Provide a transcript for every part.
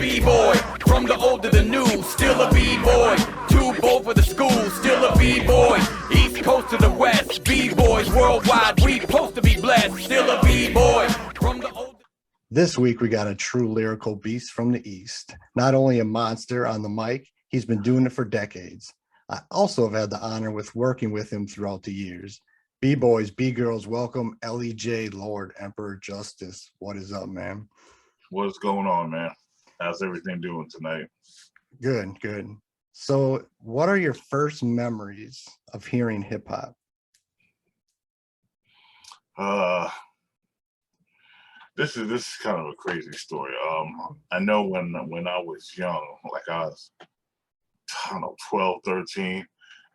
B-boy. From the old to the new, still a B-boy. Too bold for the school, still a B-boy. East coast to the west, B-boys worldwide. We supposed to be blessed, still a B-boy. From the old. This week, we got a true lyrical beast from the East. Not only a monster on the mic, he's been doing it for decades. I also have had the honor with working with him throughout the years. B-boys, B-girls, welcome L.E.J, Lorde Emperor Justice. What is up, man? What's going on, man? How's everything doing tonight? Good, good. So what are your first memories of hearing hip-hop? This is kind of a crazy story. I know when I was young, like I was, I don't know, 12, 13,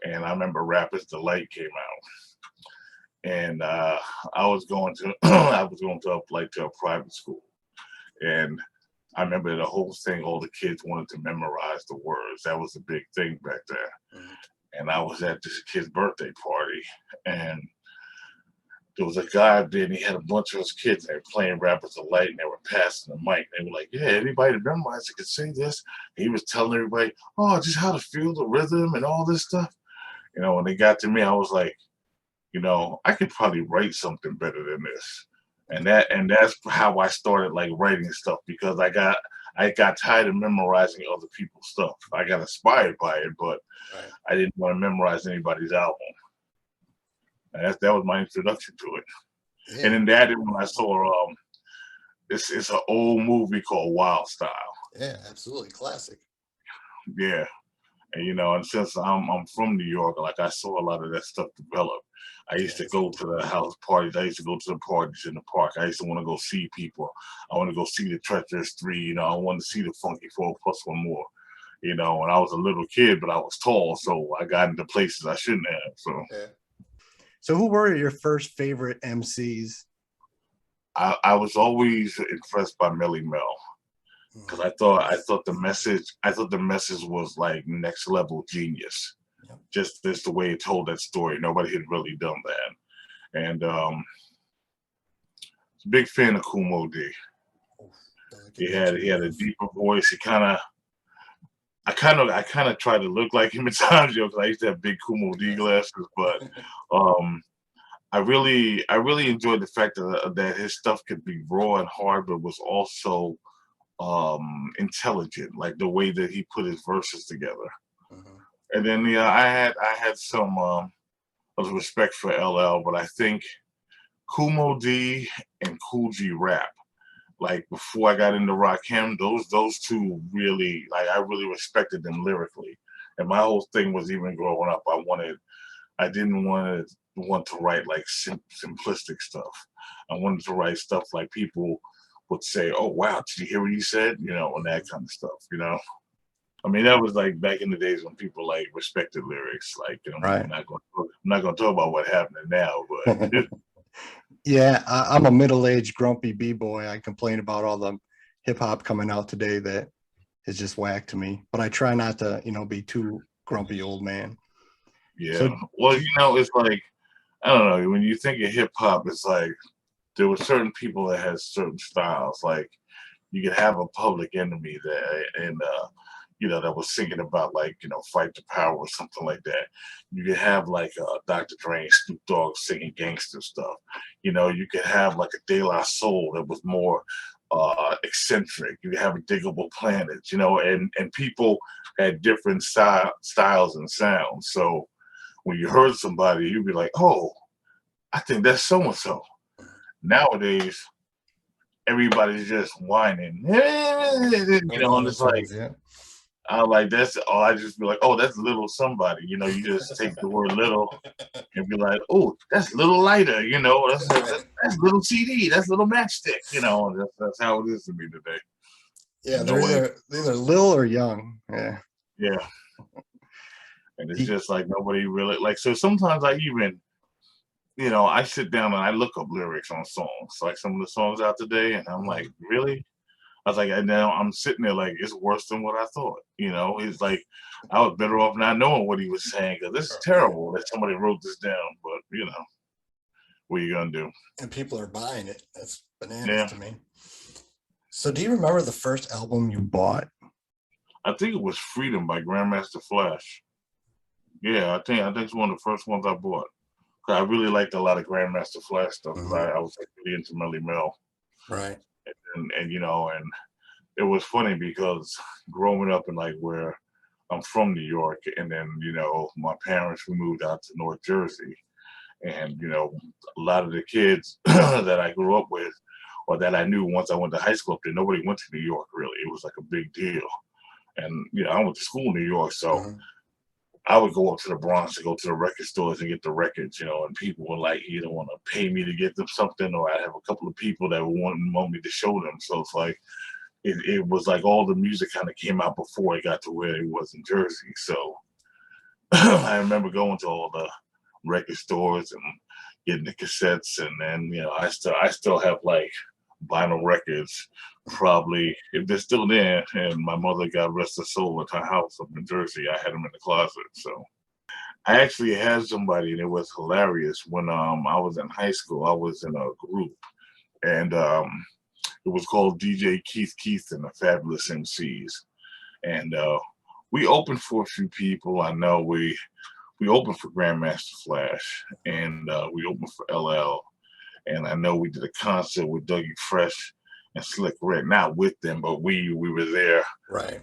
and I remember Rappers Delight came out, and I was going to I was going to a private school, and I remember the whole thing. All the kids wanted to memorize the words. That was a big thing back there. And I was at this kid's birthday party, and there was a guy up there, and he had a bunch of his kids. They were playing Rappers Delight, and they were passing the mic. They were like, "Yeah, anybody that memorized it could sing this." And he was telling everybody, "Oh, just how to feel the rhythm and all this stuff." You know, when they got to me, I was like, you know, I could probably write something better than this. And that's how I started like writing stuff, because I got tired of memorizing other people's stuff. I got inspired by it, but I didn't want to memorize anybody's album. And that was my introduction to it. Yeah. And then when I saw it's an old movie called Wild Style. Yeah, absolutely classic. Yeah. And you know, and since I'm from New York, like I saw a lot of that stuff develop. I used to go to the house parties. I used to go to the parties in the park. I used to want to go see people. I want to go see the Treacherous Three. You know, I wanted to see the Funky Four plus one more. You know, when I was a little kid, but I was tall, so I got into places I shouldn't have. So. Yeah. So who were your first favorite MCs? I was always impressed by Melly Mel, because I thought the message was like next level genius. Yep. Just the way he told that story. Nobody had really done that. And big fan of Kumo D. He had a deeper voice. I kind of tried to look like him at times, because I used to have big Kumo D glasses, but I really enjoyed the fact that his stuff could be raw and hard, but was also intelligent, like the way that he put his verses together. And then I had some of respect for LL, but I think Kumo D and Kool G Rap, like before I got into Rakim, those two really, like, I really respected them lyrically. And my whole thing was, even growing up, I didn't want to write like simplistic stuff. I wanted to write stuff like people would say, "Oh wow, did you hear what he said?" You know, and that kind of stuff. You know, I mean, that was like back in the days when people like respected lyrics. Like, you know, I'm not going to talk about what happened now, but. Yeah, I'm a middle-aged grumpy b-boy. I complain about all the hip-hop coming out today that is just whack to me, but I try not to, you know, be too grumpy old man. Yeah. So, well, you know, it's like, I don't know, when you think of hip-hop, it's like there were certain people that had certain styles. Like, you could have a Public Enemy you know, that was singing about, like, you know, fight the power or something like that. You could have like Dr. Dre and Snoop Dogg singing gangster stuff. You know, you could have like a De La Soul that was more eccentric. You could have a Diggable Planets, you know, and people had different styles and sounds. So when you heard somebody, you'd be like, "Oh, I think that's so-and-so." Nowadays, everybody's just whining, you know, and it's like, I just be like, "Oh, that's little somebody," you know. You just take the word little and be like, "Oh, that's Little Lighter," you know. That's Little CD, that's Little Matchstick, you know. That's how it is to me today. Yeah, they're either little or young. Yeah. Yeah. And it's just like nobody really like. So sometimes I even, you know, I sit down and I look up lyrics on songs, like some of the songs out today, and I'm like, really? I was like, and now I'm sitting there like, it's worse than what I thought. You know, it's like I was better off not knowing what he was saying, because this is terrible that somebody wrote this down. But you know, what are you gonna do? And people are buying it. That's bananas to me. So do you remember the first album you bought? I think it was Freedom by Grandmaster Flash. Yeah, I think it's one of the first ones I bought. I really liked a lot of Grandmaster Flash stuff because I was like really into Melly Mel. Right. And you know, and it was funny because growing up in like where I'm from New York, and then you know my parents we moved out to North Jersey, and you know a lot of the kids that I grew up with or that I knew once I went to high school up there, nobody went to New York really. It was like a big deal, and you know I went to school in New York, so I would go up to the Bronx to go to the record stores and get the records, you know, and people would like either want to pay me to get them something, or I have a couple of people that would want me to show them. So it's like it was like all the music kind of came out before it got to where it was in Jersey. So I remember going to all the record stores and getting the cassettes, and then you know I still have like vinyl records, probably if they're still there. And my mother, God rest her soul, at her house up in Jersey, I had them in the closet. So I actually had somebody, and it was hilarious. When I was in high school, I was in a group, and it was called DJ Keith and the Fabulous MCs, and we opened for a few people. I know we opened for Grandmaster Flash, and we opened for LL. And I know we did a concert with Dougie Fresh and Slick Rick, not with them, but we were there. Right.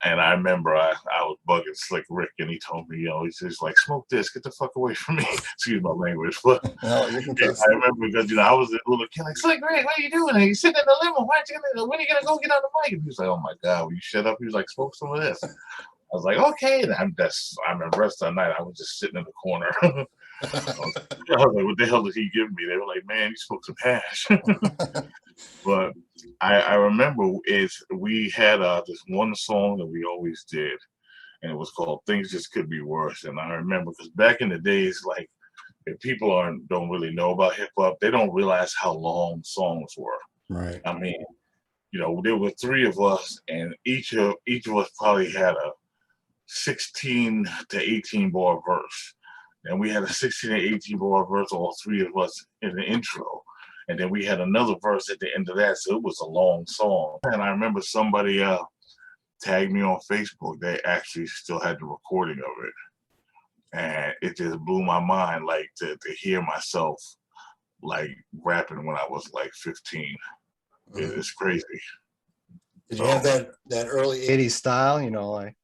And I remember I was bugging Slick Rick, and he told me, you know, he's just like, smoke this, get the fuck away from me. Excuse my language, but No, you can I remember because you know I was a little kid like, Slick Rick, what are you doing? You sitting in the limo? When are you gonna go get on the mic? And he was like, oh my god, will you shut up? He was like, smoke some of this. I was like, okay. And I remember the rest of the night I was just sitting in the corner. I was like, what the hell did he give me? They were like, man, you spoke some hash. But I remember is we had this one song that we always did, and it was called Things Just Could Be Worse. And I remember because back in the days, like if people don't really know about hip hop, they don't realize how long songs were. Right. I mean, you know, there were three of us, and each of us probably had a 16 to 18 bar verse. And we had a 16 to 18 bar verse, all three of us in the intro. And then we had another verse at the end of that. So it was a long song. And I remember somebody tagged me on Facebook. They actually still had the recording of it. And it just blew my mind, like to hear myself like rapping when I was like 15. It's crazy. Did you have that early 80s style, you know, like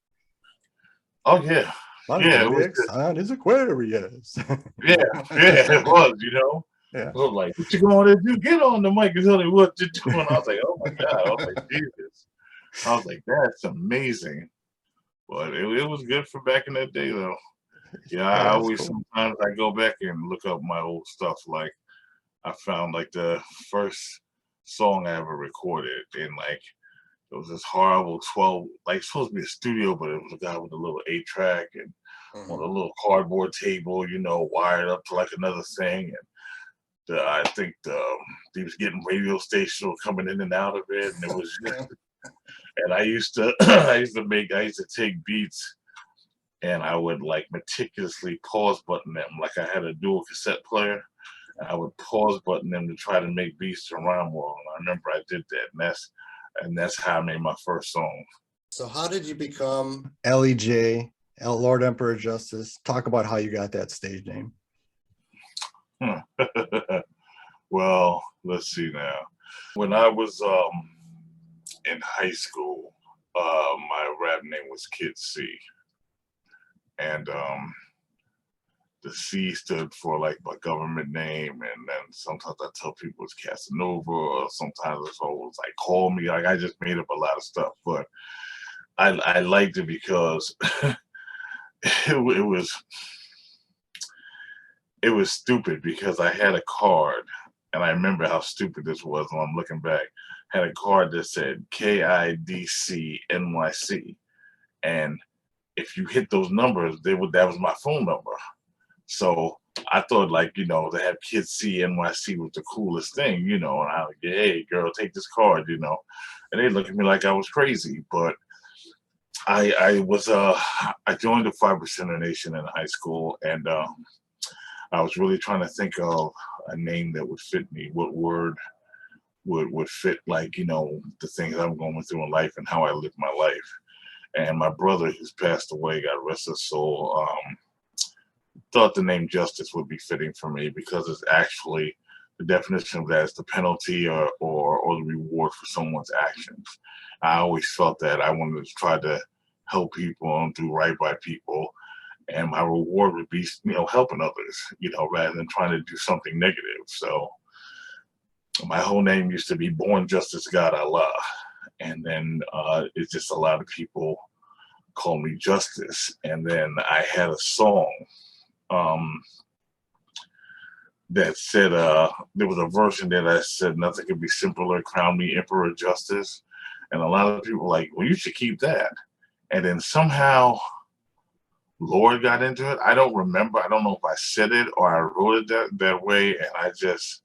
oh yeah. Yeah, it was on his Aquarius. yeah, it was, you know. Yeah. I was like, what you going to do? Get on the mic and tell me what you're doing. I was like, oh my God. I was like, Jesus. I was like, that's amazing. But it was good for back in that day though. Yeah, I always sometimes I go back and look up my old stuff. Like I found like the first song I ever recorded, and like it was this horrible 12, like it's supposed to be a studio, but it was a guy with a little 8-track and on a little cardboard table, you know, wired up to like another thing. And I think he was getting radio stations coming in and out of it, and it was just, and I used to take beats, and I would like meticulously pause button them, like I had a dual cassette player. And I would pause button them to try to make beats to rhyme well. And I remember I did that, and that's how I made my first song. So how did you become L.E.J, Lorde Emperor Justice? Talk about how you got that stage name. Well, let's see now. When I was in high school, my rap name was Kid C. And the C stood for like my government name, and then sometimes I tell people it's Casanova, or sometimes it's always like call me. Like I just made up a lot of stuff, but I liked it because it was stupid because I had a card, and I remember how stupid this was when I'm looking back. I had a card that said KIDC NYC, and if you hit those numbers, that was my phone number. So I thought, like, you know, to have Kids See NYC was the coolest thing, you know, and I would get, hey, girl, take this card, you know, and they look at me like I was crazy. But I joined the 5% Nation in high school, and I was really trying to think of a name that would fit me. What word would fit, like, the things I'm going through in life and how I live my life. And my brother, who's passed away, God rest his soul, thought the name Justice would be fitting for me, because it's actually, the definition of that is the penalty or the reward for someone's actions. I always felt that I wanted to try to help people and do right by people, and my reward would be, helping others, rather than trying to do something negative. So my whole name used to be Born Justice God Allah, and then it's just a lot of people call me Justice. And then I had a song that said, there was a version that I said, nothing could be simpler, crown me Emperor Justice. And a lot of people were like, well, you should keep that. And then somehow Lorde got into it. I don't remember. I don't know if I said it or I wrote it that way. And I just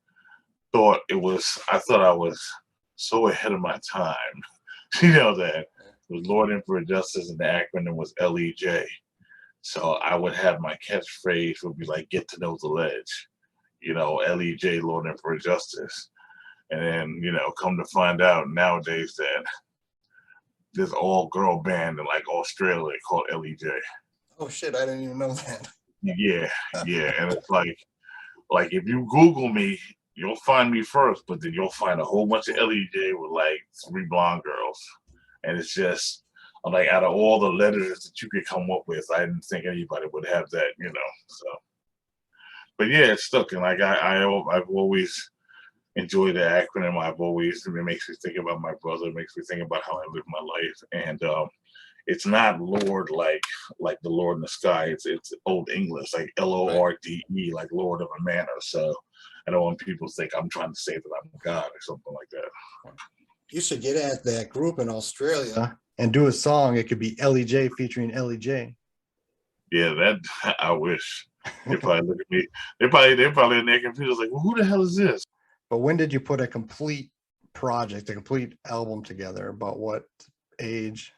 thought I thought I was so ahead of my time, that it was Lorde Emperor Justice and the acronym was L.E.J. So I would have my catchphrase would be like, get to know the ledge, L.E.J. Lorde Emperor Justice. And then, come to find out nowadays that there's all girl band in like Australia called L.E.J. Oh shit, I didn't even know that. Yeah. And it's like if you Google me, you'll find me first, but then you'll find a whole bunch of L.E.J. with like 3 blonde girls. And it's just, like, out of all the letters that you could come up with, I didn't think anybody would have that, so. But yeah, it's stuck. And like, I've always enjoyed the acronym. It makes me think about my brother. It makes me think about how I live my life. And it's not Lord like the Lord in the sky. It's Old English, like Lorde, like Lord of a manor. So I don't want people to think I'm trying to say that I'm God or something like that. You should get at that group in Australia and do a song. It could be L.E.J. featuring L.E.J. Yeah, that I wish. They probably look at me. They probably in their computers like, well, who the hell is this? But when did you put a complete project, a complete album together? About what age?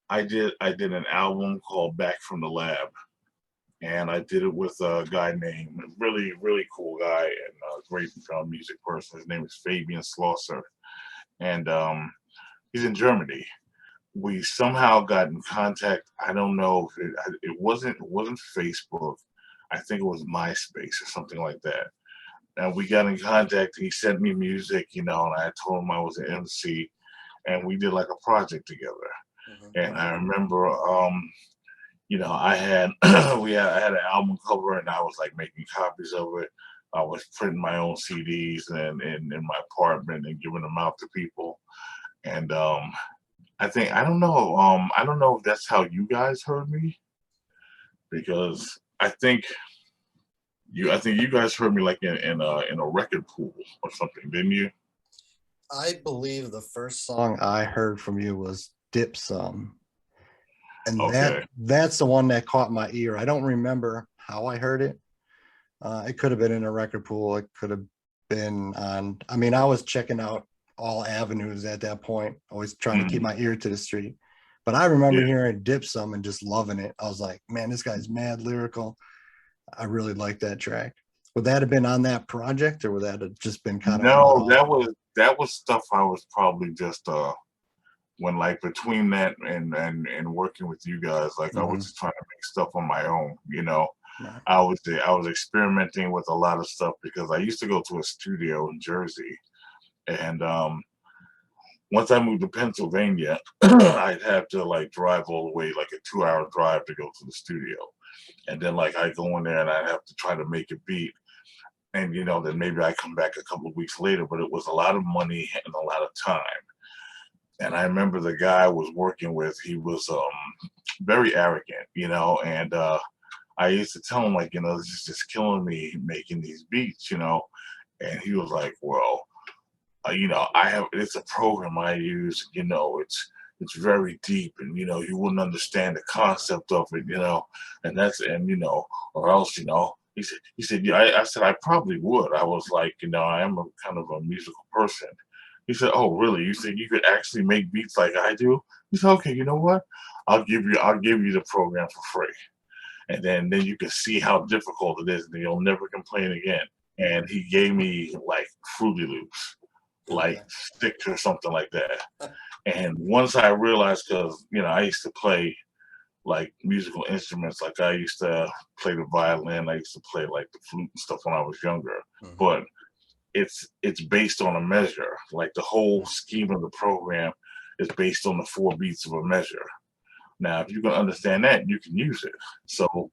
I did an album called Back from the Lab, and I did it with a guy named, really, really cool guy and a great music person. His name is Fabian Schlosser, and he's in Germany. We somehow got in contact. I don't know if it wasn't Facebook. I think it was MySpace or something like that. And we got in contact. He sent me music, and I told him I was an MC, and we did like a project together. And I remember, I had I had an album cover, and I was like making copies of it. I was printing my own CDs and in my apartment and giving them out to people. And I don't know if that's how you guys heard me, because I think you guys heard me like in a record pool or something, didn't you? I believe the first song I heard from you was Dip Some. And Okay. that's the one that caught my ear. I don't remember how I heard it. It could have been in a record pool. It could have been on, I was checking out all avenues at that point, always trying to keep my ear to the street. But I remember hearing Dip Some and just loving it. I was like, man, this guy's mad lyrical. I really like that track. Would that have been on that project, or would that have just been kind of? No, that was stuff I was probably just when, like, between that and working with you guys, like, I was just trying to make stuff on my own, Right. I was experimenting with a lot of stuff, because I used to go to a studio in Jersey, and once I moved to Pennsylvania, I'd have to like drive all the way, like a 2-hour drive to go to the studio. And then like I go in there and I'd have to try to make a beat. And then maybe I come back a couple of weeks later, but it was a lot of money and a lot of time. And I remember the guy I was working with, he was very arrogant, and I used to tell him, like, this is just killing me making these beats, and he was like, well, it's a program I use, it's very deep, and you wouldn't understand the concept of it, or else, he said, yeah, I said, I probably would. I was like, I am a kind of a musical person. He said, oh, really? You think you could actually make beats like I do? He said, okay, you know what? I'll give you the program for free. And then you can see how difficult it is, and you'll never complain again. And he gave me like Fruity Loops, like 6 or something like that. And once I realized, because I used to play like musical instruments, like I used to play the violin, I used to play like the flute and stuff when I was younger. But it's based on a measure. Like the whole scheme of the program is based on the 4 beats of a measure. Now, if you can understand that, you can use it. So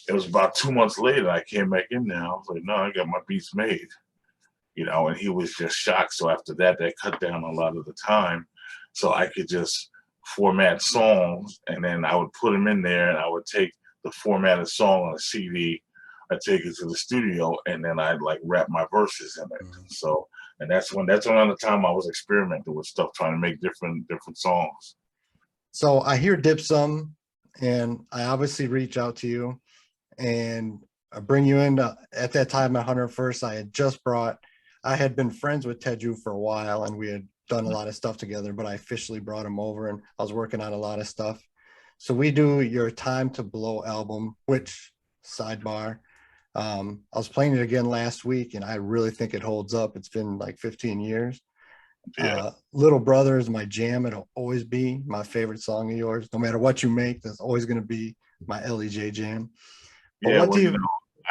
it was about 2 months later, I came back in there. I was like, no, I got my beats made, and he was just shocked. So after that, that cut down a lot of the time. So I could just format songs, and then I would put them in there, and I would take the formatted song on a CD, I'd take it to the studio, and then I'd like rap my verses in it. So, and that's around the time I was experimenting with stuff, trying to make different songs. So I hear Dip Some, and I obviously reach out to you, and I bring you in. At that time at 101st, I had been friends with Teju for a while, and we had done a lot of stuff together, but I officially brought him over, and I was working on a lot of stuff. So we do your Time to Blow album, which, sidebar, I was playing it again last week, and I really think it holds up. It's been like 15 years. Yeah. Little Brother is my jam. It'll always be my favorite song of yours. No matter what you make, that's always going to be my L.E.J. jam. But Yeah, what well, do you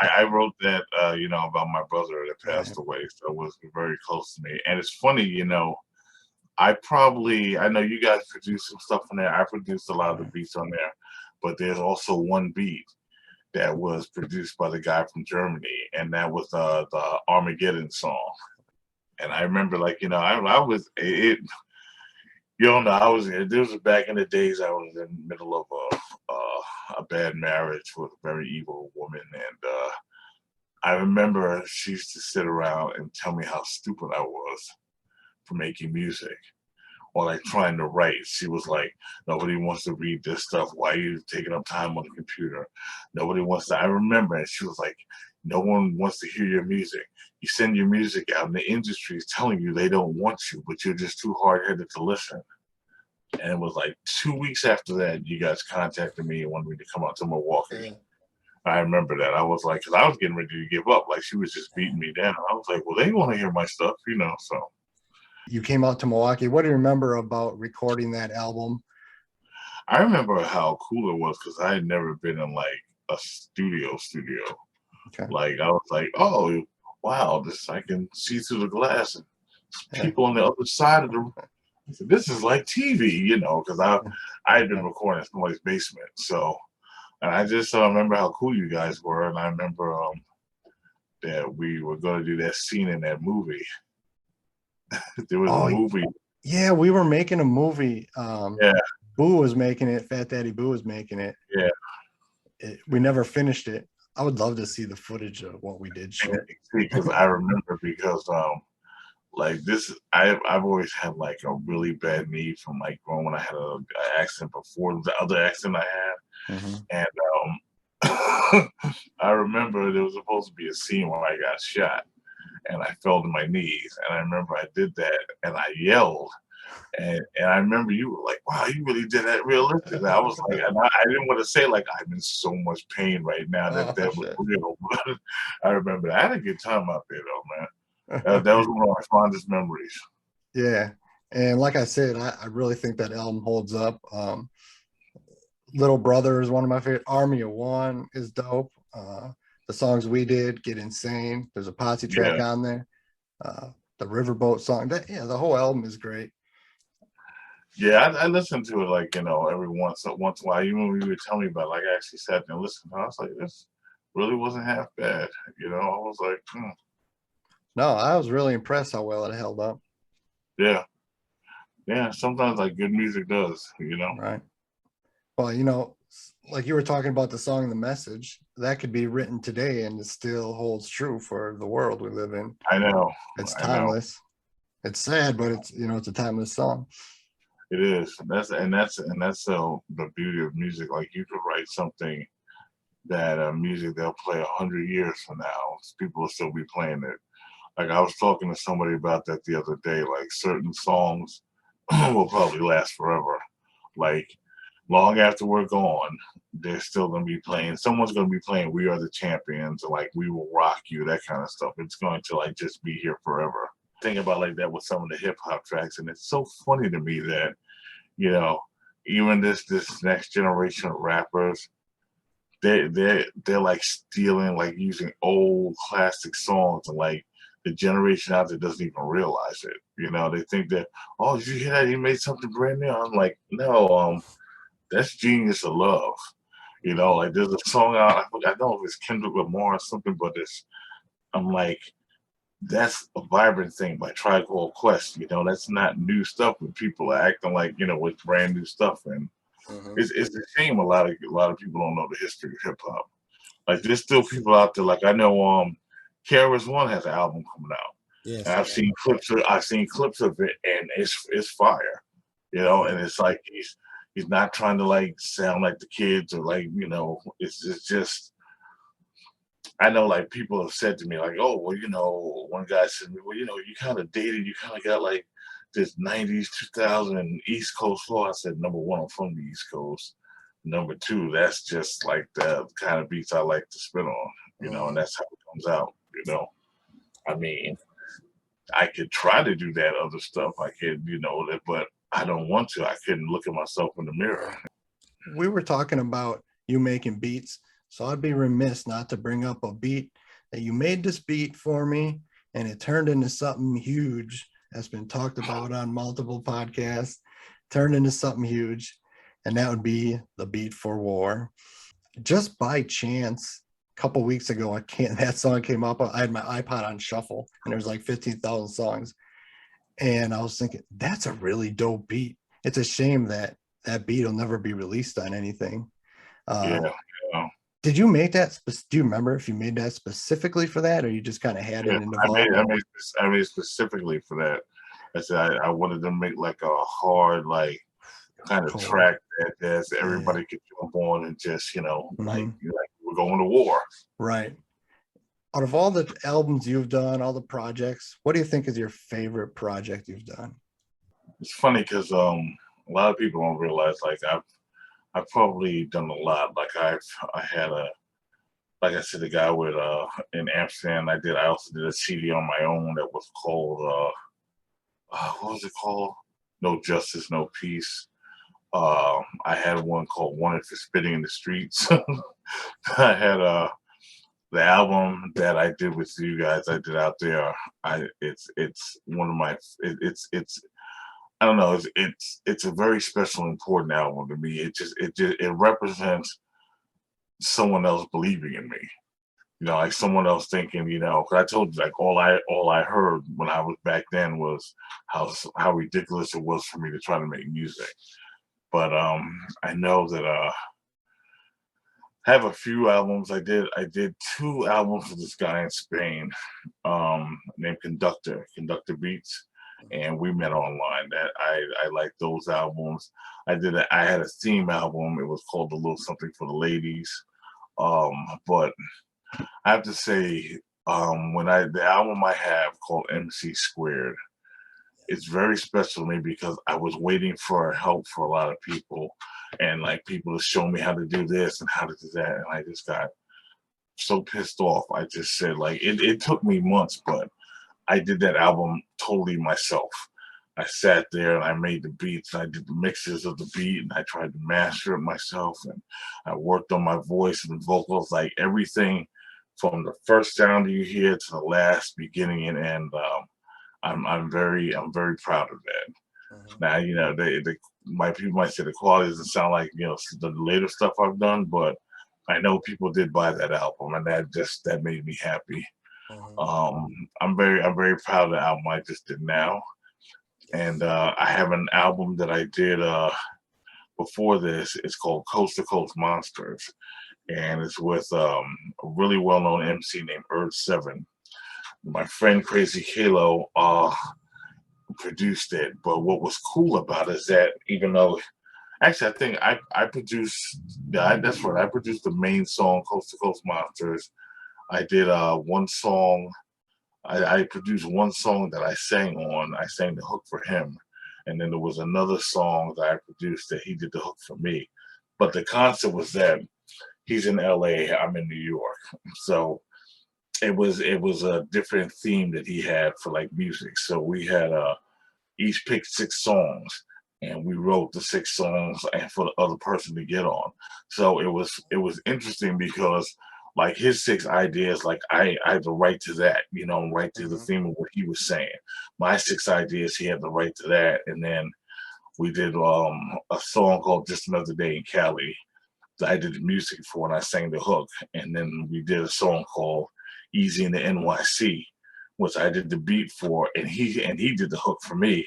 I wrote that, about my brother that passed away, so it was very close to me. And it's funny, I know you guys produced some stuff on there. I produced a lot of the beats on there, but there's also one beat that was produced by the guy from Germany, and that was the Armageddon song. And I remember, like, I was it. This was back in the days. I was in the middle of a bad marriage with a very evil woman, and I remember she used to sit around and tell me how stupid I was for making music or like trying to write. She was like, nobody wants to read this stuff. Why are you taking up time on the computer? Nobody wants to. I remember, and she was like, no one wants to hear your music. You send your music out, and the industry is telling you they don't want you, but you're just too hard-headed to listen. And it was like 2 weeks after that, you guys contacted me and wanted me to come out to Milwaukee. Yeah. I remember that. I was like, because I was getting ready to give up. Like, she was just beating me down. I was like, well, they want to hear my stuff, so. You came out to Milwaukee. What do you remember about recording that album? I remember how cool it was because I had never been in like a studio. Okay. Like, I was like, oh, wow, I can see through the glass and people on the other side of the room. I said, this is like TV, because I had been recording in somebody's basement. So, and I just remember how cool you guys were. And I remember that we were going to do that scene in that movie. There was a movie. Yeah, we were making a movie. Yeah. Boo was making it. Fat Daddy Boo was making it. Yeah. We never finished it. I would love to see the footage of what we did shoot. Because I remember like this, I've always had like a really bad knee from like growing when I had an accident before the other accident I had. And I remember there was supposed to be a scene where I got shot and I fell to my knees. And I remember I did that and I yelled. And I remember you were like, wow, you really did that realistic. And I was like, and I didn't want to say like, I'm in so much pain right now that was real. But I remember that. I had a good time out there though, man. That was one of my fondest memories. Yeah. And like I said, I really think that album holds up. Little Brother is one of my favorite. Army of One is dope. The songs we did, Get Insane. There's a Posse track on there. The Riverboat song. The whole album is great. Yeah, I listened to it like, every once in a while. Even when you would tell me about it, like I actually sat there and listened. I was like, this really wasn't half bad. I was like, No, I was really impressed how well it held up. Yeah. Yeah, sometimes like good music does, Right. Well, like you were talking about the song The Message, that could be written today and it still holds true for the world we live in. I know. It's timeless. It's sad, but it's a timeless song. It is. That's the beauty of music. Like you could write something that music they'll play 100 years from now. People will still be playing it. Like I was talking to somebody about that the other day. Like certain songs will probably last forever. Like long after we're gone, they're still gonna be playing. Someone's gonna be playing "We Are the Champions" or like "We Will Rock You," that kind of stuff. It's going to like just be here forever. think about like that with some of the hip hop tracks, and it's so funny to me that, you know, even this next generation of rappers, they're like stealing, like using old classic songs, and like the generation out there doesn't even realize it. You know, they think that, oh, did you hear that he made something brand new? I'm like, no, that's Genius of Love. You know, like there's a song out, I don't know if it's Kendrick Lamar or something, but I'm like, that's a vibrant thing by Tribe Called Quest. You know, that's not new stuff, but people are acting like, you know, it's brand new stuff. And it's a shame a lot of people don't know the history of hip hop. Like there's still people out there, like I know KRS One has an album coming out. Yes. And I've seen clips of it, and it's fire. You know, and it's like he's not trying to like sound like the kids, or like, you know, it's just, I know like people have said to me like, oh, well, you know, one guy said to me, well, you know, you kind of dated, you kind of got like this 90s, 2000 East Coast flow. I said, number one, I'm from the East Coast. Number two, that's just like the kind of beats I like to spin on, you know, and that's how it comes out, you know. I mean, I could try to do that other stuff. I could, you know, but I don't want to. I couldn't look at myself in the mirror. We were talking about you making beats, so I'd be remiss not to bring up a beat that you made this beat for me, and it turned into something huge that's been talked about on multiple podcasts, turned into something huge, and that would be the beat for War. Just by chance, a couple weeks ago, that song came up. I had my iPod on shuffle, and there was like 15,000 songs. And I was thinking, that's a really dope beat. It's a shame that that beat will never be released on anything. Yeah. Did you make that? Do you remember if you made that specifically for that, or you just kind of had it in the vault? I made specifically for that. I said I wanted to make like a hard, like kind of track that everybody could jump on and just, you know, like we're going to war. Right. Out of all the albums you've done, all the projects, what do you think is your favorite project you've done? It's funny because a lot of people don't realize, like I've probably done a lot. Like I had like I said, the guy with in Amsterdam. I also did a CD on my own that was called what was it called? No Justice, No Peace. I had one called Wanted for Spitting in the Streets. I had the album that I did with you guys, I did out there. It's one of my it's I don't know, it's a very special, important album to me. It represents someone else believing in me. You know, like someone else thinking, you know, 'cause I told you, like all I heard when I was back then was how ridiculous it was for me to try to make music. But I know that I have a few albums. I did 2 albums with this guy in Spain, named Conductor Beats, and we met online. That I like those albums. I had a theme album. It was called A Little Something for the Ladies. But I have to say, the album I have called MC Squared, it's very special to me because I was waiting for help for a lot of people, and like people to show me how to do this and how to do that, and I just got so pissed off. I just said, like, it took me months, but I did that album totally myself. I sat there and I made the beats, and I did the mixes of the beat, and I tried to master it myself, and I worked on my voice and the vocals, like everything from the first sound you hear to the last beginning and end. I'm very proud of that. Now, you know, people might say the quality doesn't sound like, you know, the later stuff I've done, but I know people did buy that album, and that made me happy. I'm very proud of the album I just did now, and I have an album that I did before this. It's called Coast to Coast Monsters, and it's with a really well-known MC named N.Y.C. My friend Crazy Halo produced it, but what was cool about it is that even though, actually, I think I produced, that's right, I produced the main song, Coast to Coast Monsters. I did one song, I produced one song that I sang on. I sang the hook for him, and then there was another song that I produced that he did the hook for me. But the concept was that he's in LA, I'm in New York, so it was a different theme that he had for like music. So we had each picked 6 songs, and we wrote the 6 songs and for the other person to get on. So it was interesting because like his 6 ideas, like I had the right to that, right to the Mhm. theme of what he was saying. My 6 ideas, he had the right to that, and then we did a song called Just Another Day in Cali that I did the music for, and I sang the hook. And then we did a song called Easy in the NYC, which I did the beat for, and he did the hook for me.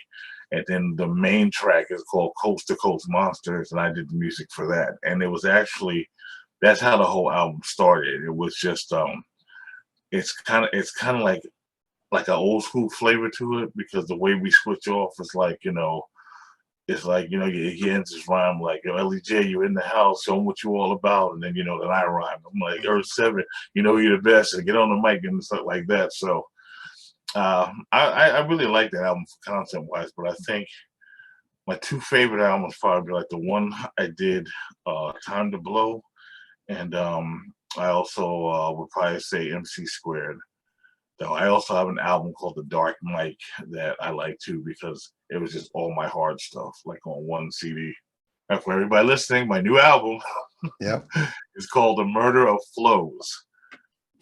And then the main track is called Coast to Coast Monsters, and I did the music for that. And it was actually that's how the whole album started. It was just it's kind of like an old school flavor to it, because the way we switch off is like, it's like, he ends his rhyme like, yo, L.E.J, you're in the house, show 'em what you all about. And then, then I rhyme. I'm like, Mhm. Earth 7, you're the best, and get on the mic and stuff like that. So I really like that album content wise, but I think my 2 favorite albums probably like the one I did, Time to Blow, and I also would probably say MC Squared. Though I also have an album called The Dark Mic that I like too, because it was just all my hard stuff, like on one CD. And for everybody listening, my new album Yep. is called The Murder of Flows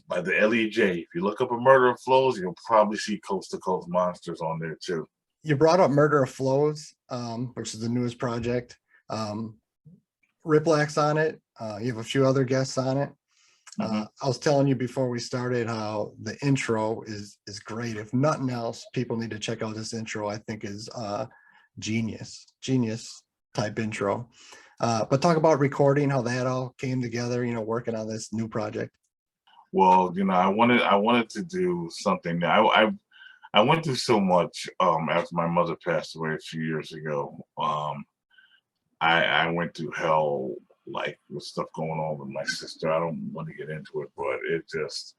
by the L.E.J. If you look up A Murder of Flows, you'll probably see Coast to Coast Monsters on there too. You brought up Murder of Flows, which is the newest project. Riplax on it. You have a few other guests on it. hmm I was telling you before we started how the intro is great. If nothing else, people need to check out this intro. I think is genius type intro. But talk about recording, how that all came together. Working on this new project. Well, I wanted to do something. I went through so much after my mother passed away a few years ago. I went through hell, like with stuff going on with my sister. I don't want to get into it, but it just,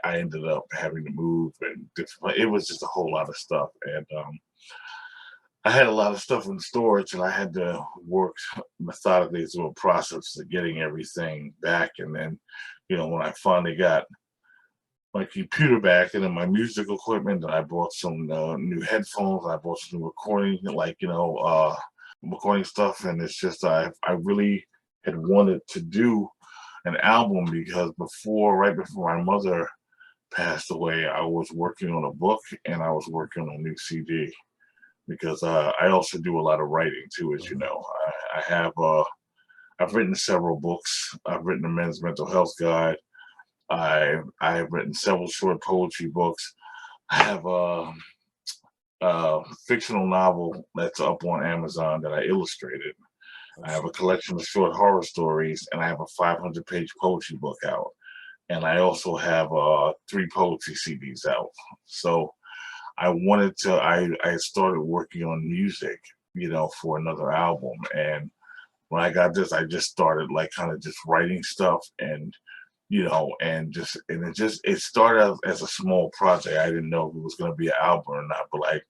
I ended up having to move, and it was just a whole lot of stuff. And I had a lot of stuff in storage, and I had to work methodically through a process of getting everything back. And then, when I finally got my computer back and then my music equipment, and I bought some new headphones, I bought some new recording, recording stuff. And it's just I really had wanted to do an album, because right before my mother passed away, I was working on a book, and I was working on a new CD, because I also do a lot of writing too, as you Mhm. know. I've written several books. I've written a men's mental health guide. I've written several short poetry books. I have a fictional novel that's up on Amazon that I illustrated. I have a collection of short horror stories, and I have a 500-page poetry book out. And I also have 3 poetry CDs out. So I started working on music, for another album. And when I got this, I just started like kind of just writing stuff, and it started out as a small project. I didn't know if it was going to be an album or not, but like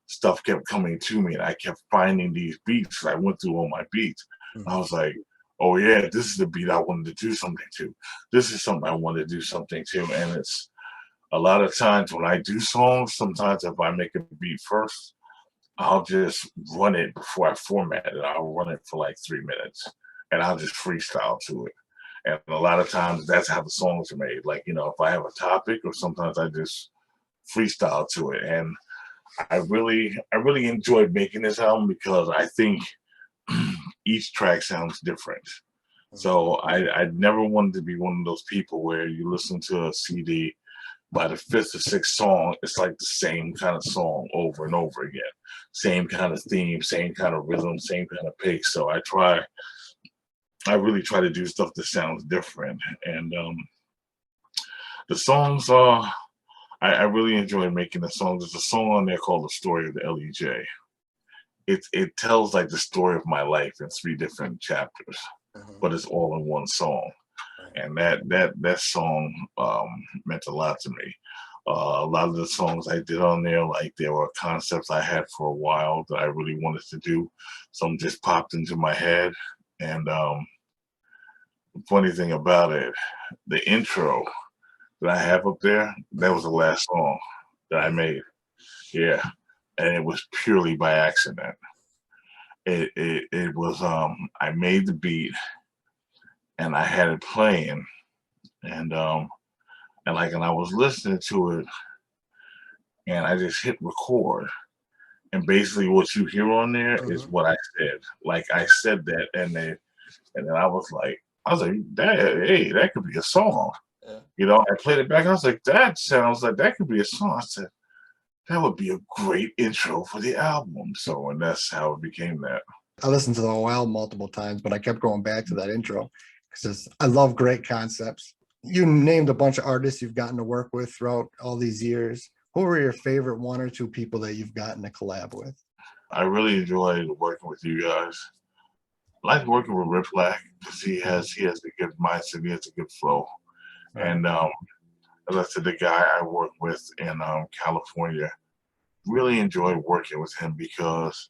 stuff kept coming to me, and I kept finding these beats. I went through all my beats. I Mhm. was like, oh yeah, this is the beat I wanted to do something to. This is something I want to do something to. And it's a lot of times when I do songs, sometimes if I make a beat first, I'll just run it before I format it. I'll run it for like 3 minutes, and I'll just freestyle to it. And a lot of times that's how the songs are made. Like, if I have a topic, or sometimes I just freestyle to it. And I really enjoyed making this album, because I think each track sounds different. So I never wanted to be one of those people where you listen to a CD, by the 5th or 6th song, it's like the same kind of song over and over again. Same kind of theme, same kind of rhythm, same kind of pace. So I really try to do stuff that sounds different. And the songs I really enjoy making the songs. There's a song on there called The Story of the L.E.J. It tells like the story of my life in 3 different chapters, Mhm. but it's all in one song. Right. And that song meant a lot to me. A lot of the songs I did on there, like there were concepts I had for a while that I really wanted to do. Some just popped into my head. And the funny thing about it, the intro that I have up there, that was the last song that I made. Yeah, and it was purely by accident. It was I made the beat and I had it playing, and and I was listening to it, and I just hit record, and basically what you hear on there is what I said. Like I said that, and then I was like, that, hey, that could be a song. Yeah. You know, I played it back. I was like, that sounds like that could be a song. I said, that would be a great intro for the album. So, and that's how it became that. I listened to the whole album multiple times, but I kept going back to that intro because I love great concepts. You named a bunch of artists you've gotten to work with throughout all these years. Who were your favorite one or two people that you've gotten to collab with? I really enjoyed working with you guys. I like working with Rip Black because he has a good mindset, he has a good flow. And as I said, the guy I work with in California, really enjoyed working with him because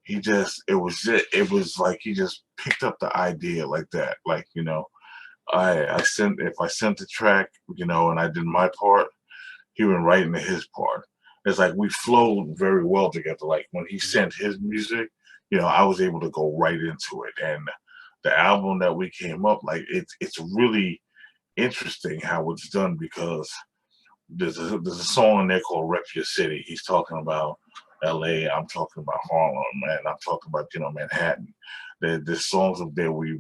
it was like he just picked up the idea like that. Like, you know, if I sent the track, you know, and I did my part, he went right into his part. It's like we flowed very well together. Like when he sent his music, you know, I was able to go right into it. And the album that we came up, like it's really interesting how it's done because there's a song in there called Rep Your City. He's talking about LA, I'm talking about Harlem, and I'm talking about, you know, Manhattan. There's songs up there we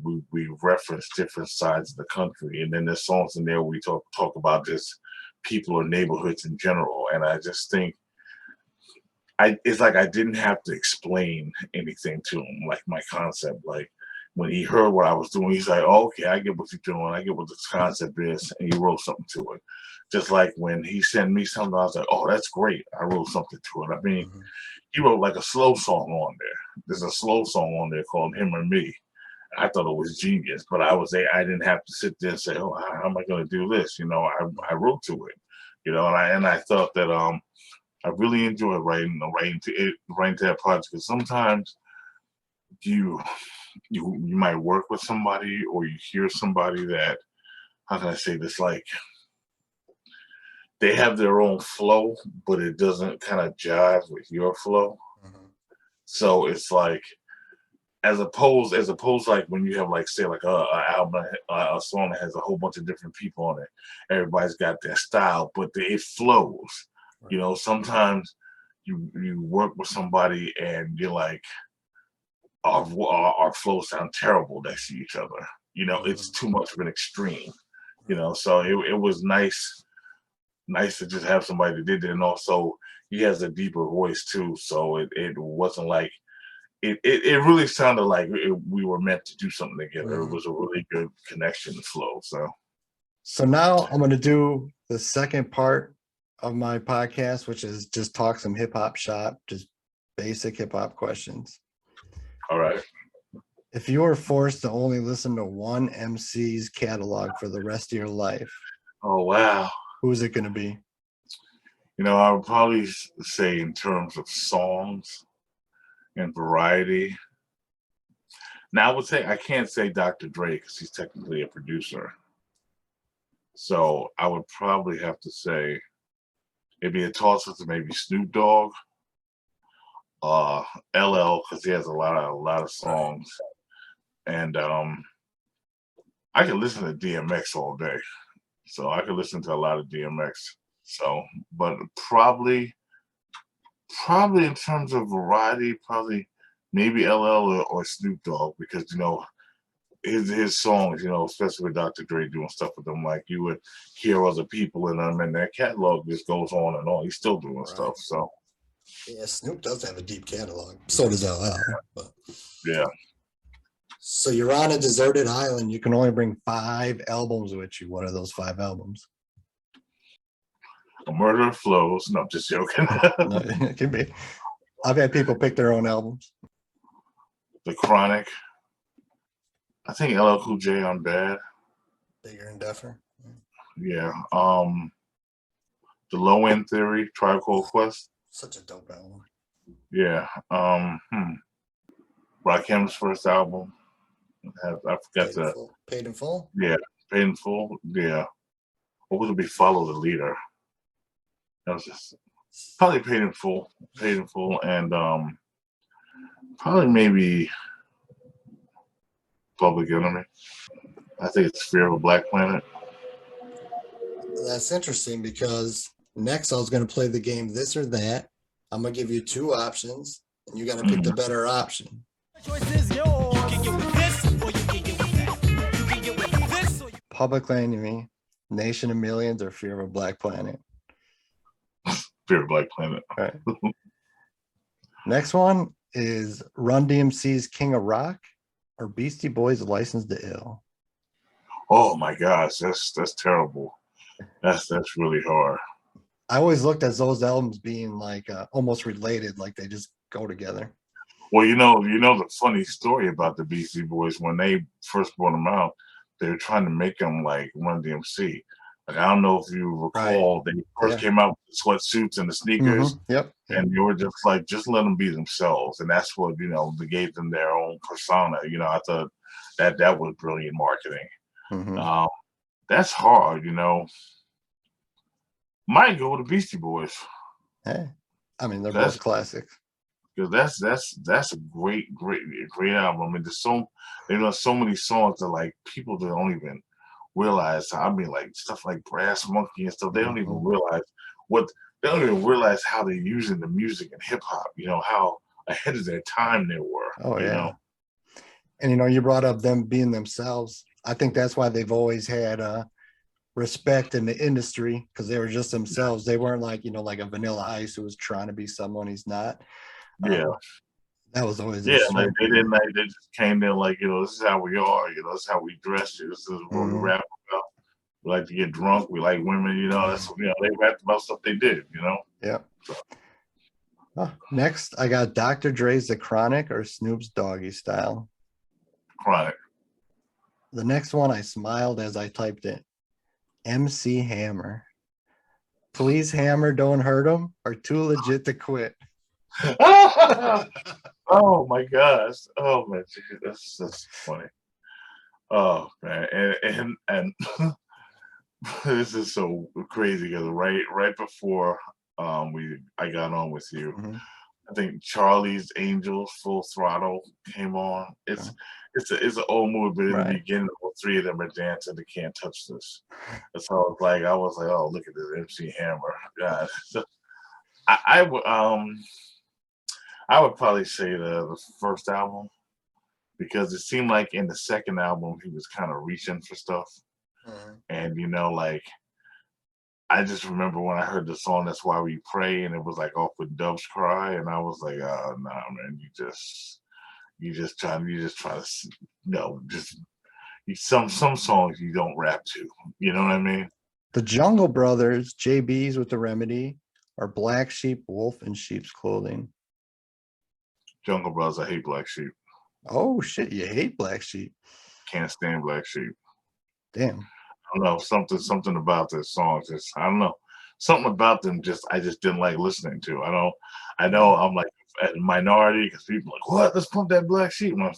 reference different sides of the country, and then there's songs in there we talk about just people or neighborhoods in general. And I just think it's like I didn't have to explain anything to him, like my concept. Like when he heard what I was doing, he's like, oh, okay, I get what you're doing. I get what this concept is. And he wrote something to it. Just like when he sent me something, I was like, oh, that's great. I wrote something to it. I mean, he wrote like a slow song on there. There's a slow song on there called Him or Me. I thought it was genius, but I didn't have to sit there and say, oh, how am I going to do this? You know, I wrote to it, you know, and I thought that I really enjoyed writing to that project because sometimes you might work with somebody or you hear somebody that, how can I say this, like they have their own flow, but it doesn't kind of jive with your flow. So it's like, as opposed like when you have like say like a album, a song that has a whole bunch of different people on it, everybody's got their style, but it flows. You know, sometimes you work with somebody and you're like, our flows sound terrible next to each other. You know, it's too much of an extreme. You know, so it was nice to just have somebody that did that, and also he has a deeper voice too. So it wasn't like it really sounded like we were meant to do something together. It was a really good connection to flow. So now I'm going to do the second part of my podcast, which is just talk some hip hop shop, just basic hip hop questions. All right. If you were forced to only listen to one MC's catalog for the rest of your life, oh wow, who is it going to be? You know, I would probably say in terms of songs and variety. Now I would say I can't say Dr. Dre because he's technically a producer. So I would probably have to say it'd be a toss up to maybe Snoop Dogg, LL because he has a lot of songs, and I can listen to DMX all day, so I could listen to a lot of DMX. So, but probably in terms of variety, probably maybe LL or Snoop Dogg because you know his songs, you know, especially with Dr. Dre doing stuff with them, like you would hear other people in them, and their catalog just goes on and on. He's still doing stuff, so. Yeah, Snoop does have a deep catalog. So does LL. But. Yeah. So you're on a deserted island. You can only bring 5 albums with you. What are those 5 albums? A Murder Flows. No, I'm just joking. No, it can be. I've had people pick their own albums. The Chronic. I think LL Cool J on Bad. Bigger and Deffer. Yeah. The Low End Theory, Tribe Called Quest. Such a dope album. Yeah. Rakim's first album. I forgot Paid in Full. Yeah, Paid in Full. Yeah. What would it be? Follow the leader. That was just probably paid in full, and probably maybe Public Enemy. I think it's Fear of a Black Planet. That's interesting because next I was going to play the game This or That. I'm going to give you two options, and you got to pick the better option. Public Enemy, Nation of Millions, or Fear of a Black Planet? Fear of Black Planet. All right. Next one is Run DMC's King of Rock or Beastie Boys' License to Ill. Oh my gosh, that's terrible. That's really hard. I always looked at those albums being like almost related, like they just go together. Well, you know the funny story about the Beastie Boys, when they first brought them out, they were trying to make them like Run DMC. Like, I don't know if you recall, they first came out with the sweatsuits and the sneakers. Yep. And they were just like, just let them be themselves. And that's what, they gave them their own persona. I thought that was brilliant marketing. That's hard, Might go with the Beastie Boys. Hey, I mean, they're both classics. Because that's a great album. I mean, there's so many songs that like people that don't even realize. I mean, like stuff like Brass Monkey and stuff. They don't even realize they don't even realize how they're using the music and hip hop. How ahead of their time they were. Oh yeah. And you brought up them being themselves. I think that's why they've always had respect in the industry, because they were just themselves. They weren't like like a Vanilla Ice who was trying to be someone he's not. Yeah. That was always like they didn't they just came there like, this is how we are, this is how we dress, this is what we rap about. We like to get drunk, we like women, that's they rapped about stuff they did, Yeah. So. Next I got Dr. Dre's The Chronic or Snoop's Doggy Style. Chronic. The next one I smiled as I typed it. MC Hammer. Please Hammer, don't hurt him, or Too Legit to Quit. Oh my gosh! Oh man, that's funny. Oh man, and this is so crazy because right before I got on with you, I think Charlie's Angels Full Throttle came on. It's an old movie, but in the beginning, all three of them are dancing. They can't touch this. That's how I was like, oh, look at this MC Hammer. God, so, I would probably say the first album, because it seemed like in the second album he was kind of reaching for stuff, and like I just remember when I heard the song "That's Why We Pray" and it was like off with Doves Cry, and I was like, oh nah, man, you just try to some songs you don't rap to, you know what I mean? The Jungle Brothers, JB's with The Remedy, or Black Sheep, Wolf in Sheep's Clothing. Jungle Brothers. I hate Black Sheep. Oh shit, you hate Black Sheep? Can't stand Black Sheep. Damn. I don't know, something about their songs. I don't know, something about them. I just didn't like listening to. I know I'm like a minority because people are like, what? Let's pump that Black Sheep. And I'm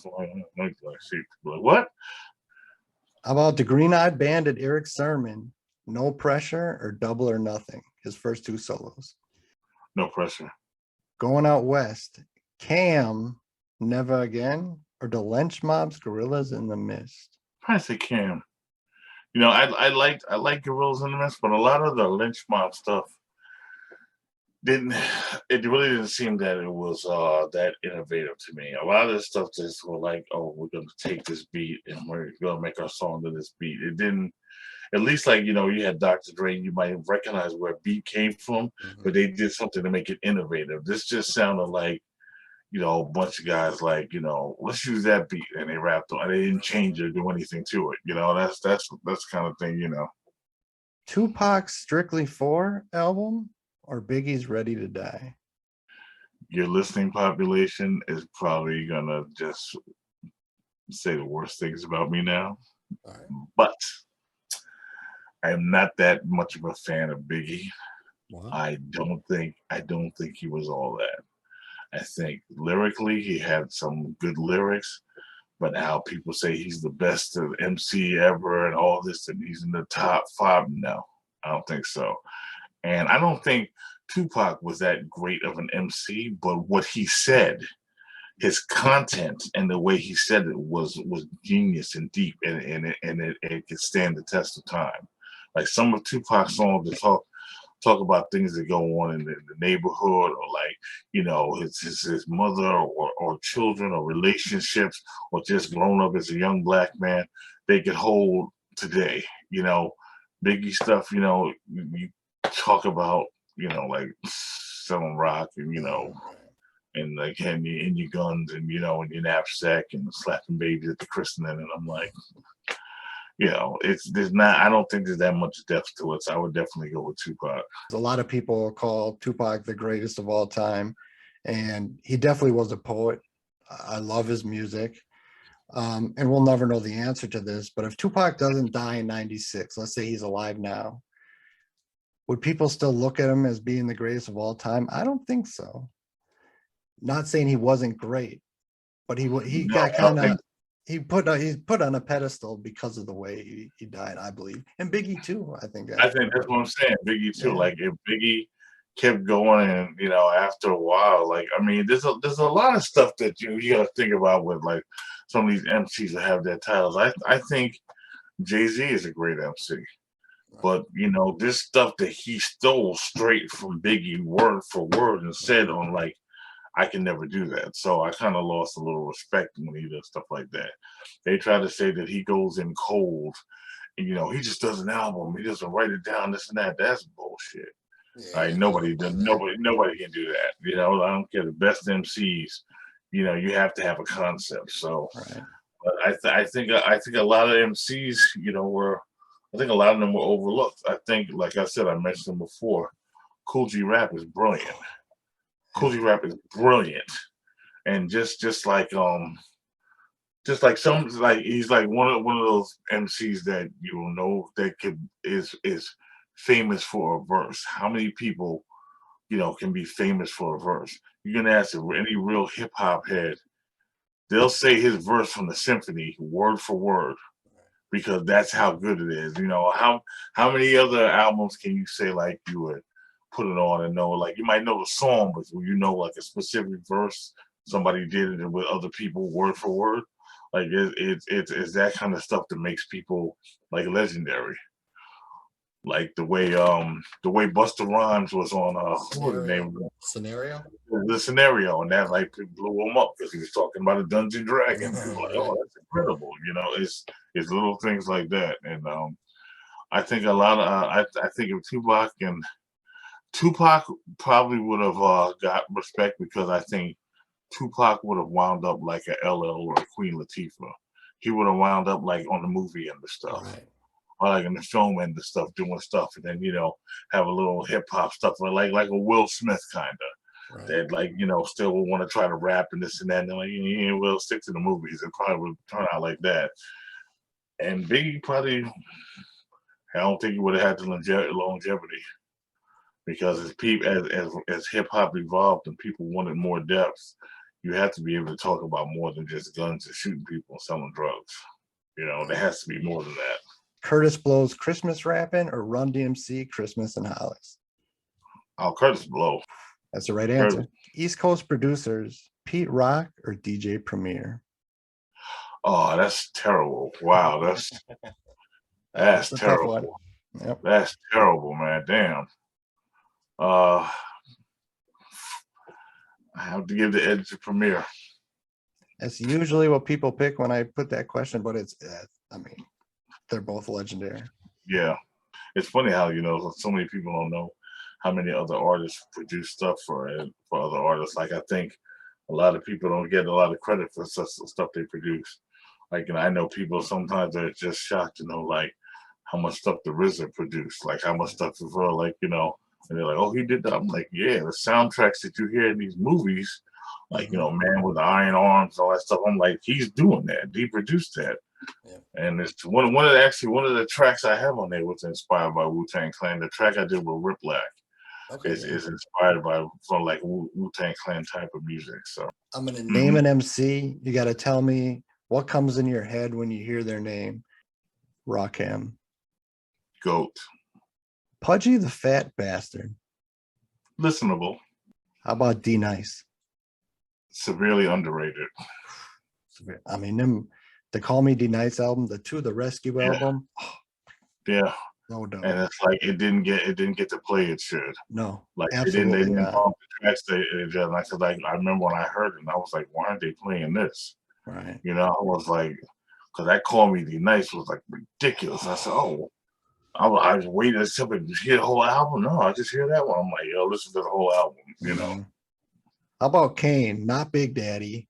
like Black Sheep. Like, what? How about the Green-Eyed Bandit, Eric Sermon? No Pressure or Double or Nothing? His first two solos. No Pressure. Going Out West, Cam, Never Again, or the Lynch Mob's Gorillas in the Mist? I say Cam. I like Gorillas in the Mist, but a lot of the Lynch Mob stuff really didn't seem that it was that innovative to me. A lot of the stuff just were like, oh, we're gonna take this beat and we're gonna make our song to this beat. It didn't, at least like, you had Dr. Dre, you might recognize where a beat came from, but they did something to make it innovative. This just sounded like, a bunch of guys like, let's use that beat, and they rapped on it. They didn't change or do anything to it. That's kind of thing, Tupac's Strictly 4 album or Biggie's Ready to Die? Your listening population is probably gonna just say the worst things about me now. Right. But I am not that much of a fan of Biggie. Wow. I don't think he was all that. I think lyrically he had some good lyrics, but how people say he's the best MC ever and all this, and he's in the top 5, no. I don't think so. And I don't think Tupac was that great of an MC, but what he said, his content and the way he said it was genius and deep, and it could stand the test of time. Like some of Tupac's songs that talk about things that go on in the neighborhood, or like, you know, his mother, or children, or relationships, or just grown up as a young black man, they could hold today. You know, Biggie stuff, you know, you talk about, you know, like selling rock, and, you know, and like having in your guns, and, you know, in your knapsack, and slapping babies at the christening. And I'm like, you know, I don't think there's that much depth to it. So I would definitely go with Tupac. A lot of people call Tupac the greatest of all time, and he definitely was a poet. I love his music. And we'll never know the answer to this, but if Tupac doesn't die in 96, let's say he's alive now, would people still look at him as being the greatest of all time? I don't think so. Not saying he wasn't great, but he No, got I don't kind think of he's put on a pedestal because of the way he died, I believe, and Biggie too. I think that's what I'm saying. Biggie too. Yeah. Like if Biggie kept going, and, you know, after a while, like, I mean, there's a lot of stuff that you got to think about with, like, some of these MCs that have their titles. I think Jay-Z is a great MC, but, you know, this stuff that he stole straight from Biggie, word for word, and said on, like, I can never do that. So I kind of lost a little respect when he does stuff like that. They try to say that he goes in cold, and, you know, he just does an album, he doesn't write it down, this and that. That's bullshit. Yeah, Like, nobody can do that. You know, I don't care, the best MCs. You know, you have to have a concept. So, right. but I think a lot of MCs, you know, I think a lot of them were overlooked. I think, like I said, I mentioned before, Cool G Rap is brilliant. Cool G Rap is brilliant, and just like some, like, he's like one of those MCs that you will know that is famous for a verse. How many people, you know, can be famous for a verse? You can ask any real hip hop head, they'll say his verse from the symphony word for word, because that's how good it is. You know, how many other albums can you say, like, you would put it on and know, like, you might know the song, but you know, like, a specific verse, somebody did it with other people word for word. Like, it's that kind of stuff that makes people, like, legendary. Like the way Busta Rhymes was on what was the name of it? Scenario. The Scenario, and that, like, blew him up because he was talking about a Dungeon Dragon. People were like, oh, that's incredible. You know, it's little things like that. And I think a lot of I think if Tupac probably would have got respect, because I think Tupac would have wound up like a LL or a Queen Latifah. He would have wound up like on the movie and the stuff. Right. Or like in the film and the stuff, doing stuff, and then, you know, have a little hip hop stuff, or like a Will Smith kind of, Right. that, like, you know, still will want to try to rap and this and that, and they're like, yeah, we'll stick to the movies. It probably would turn out like that. And Biggie probably, I don't think he would have had the longevity, because as hip hop evolved and people wanted more depth, you have to be able to talk about more than just guns and shooting people and selling drugs. You know, there has to be more than that. Curtis Blow's Christmas Rapping or Run DMC Christmas and Hollies? Oh, Curtis Blow. That's the right answer. East Coast producers, Pete Rock or DJ Premier? Oh, that's terrible. Wow, that's a tough one. terrible. Yep. That's terrible, man. Damn. I have to give the edge to Premier. That's usually what people pick when I put that question, but it's, I mean, they're both legendary. Yeah. It's funny how, you know, so many people don't know how many other artists produce stuff for other artists. Like, I think a lot of people don't get a lot of credit for such stuff they produce. Like, and I know people sometimes are just shocked to know, like, how much stuff the RZA produced, like how much stuff is real, like, you know, and they're like, oh, he did that. I'm like, yeah, the soundtracks that you hear in these movies, like, you know, Man with the Iron Arms, all that stuff. I'm like, he's doing that. He produced that. Yeah. And it's one of the tracks I have on there was inspired by Wu-Tang Clan. The track I did with Rip Black is inspired from like Wu-Tang Clan type of music. So I'm gonna name an MC. You got to tell me what comes in your head when you hear their name. Rakim. GOAT. Pudgy the Fat Bastard. Listenable. How about D Nice? Severely underrated. I mean, them the Call Me D Nice album, the Rescue album. Yeah. No doubt. And it's like it didn't get to play it should. No, Like absolutely they didn't not. bump the tracks. And I said, like, I remember when I heard it, and I was like, why aren't they playing this? Right. You know, I was like, because that Call Me D Nice was like ridiculous. I said, oh, I was waiting to hear the whole album. No, I just hear that one. I'm like, yo, listen to the whole album. You know. How about Kane? Not Big Daddy,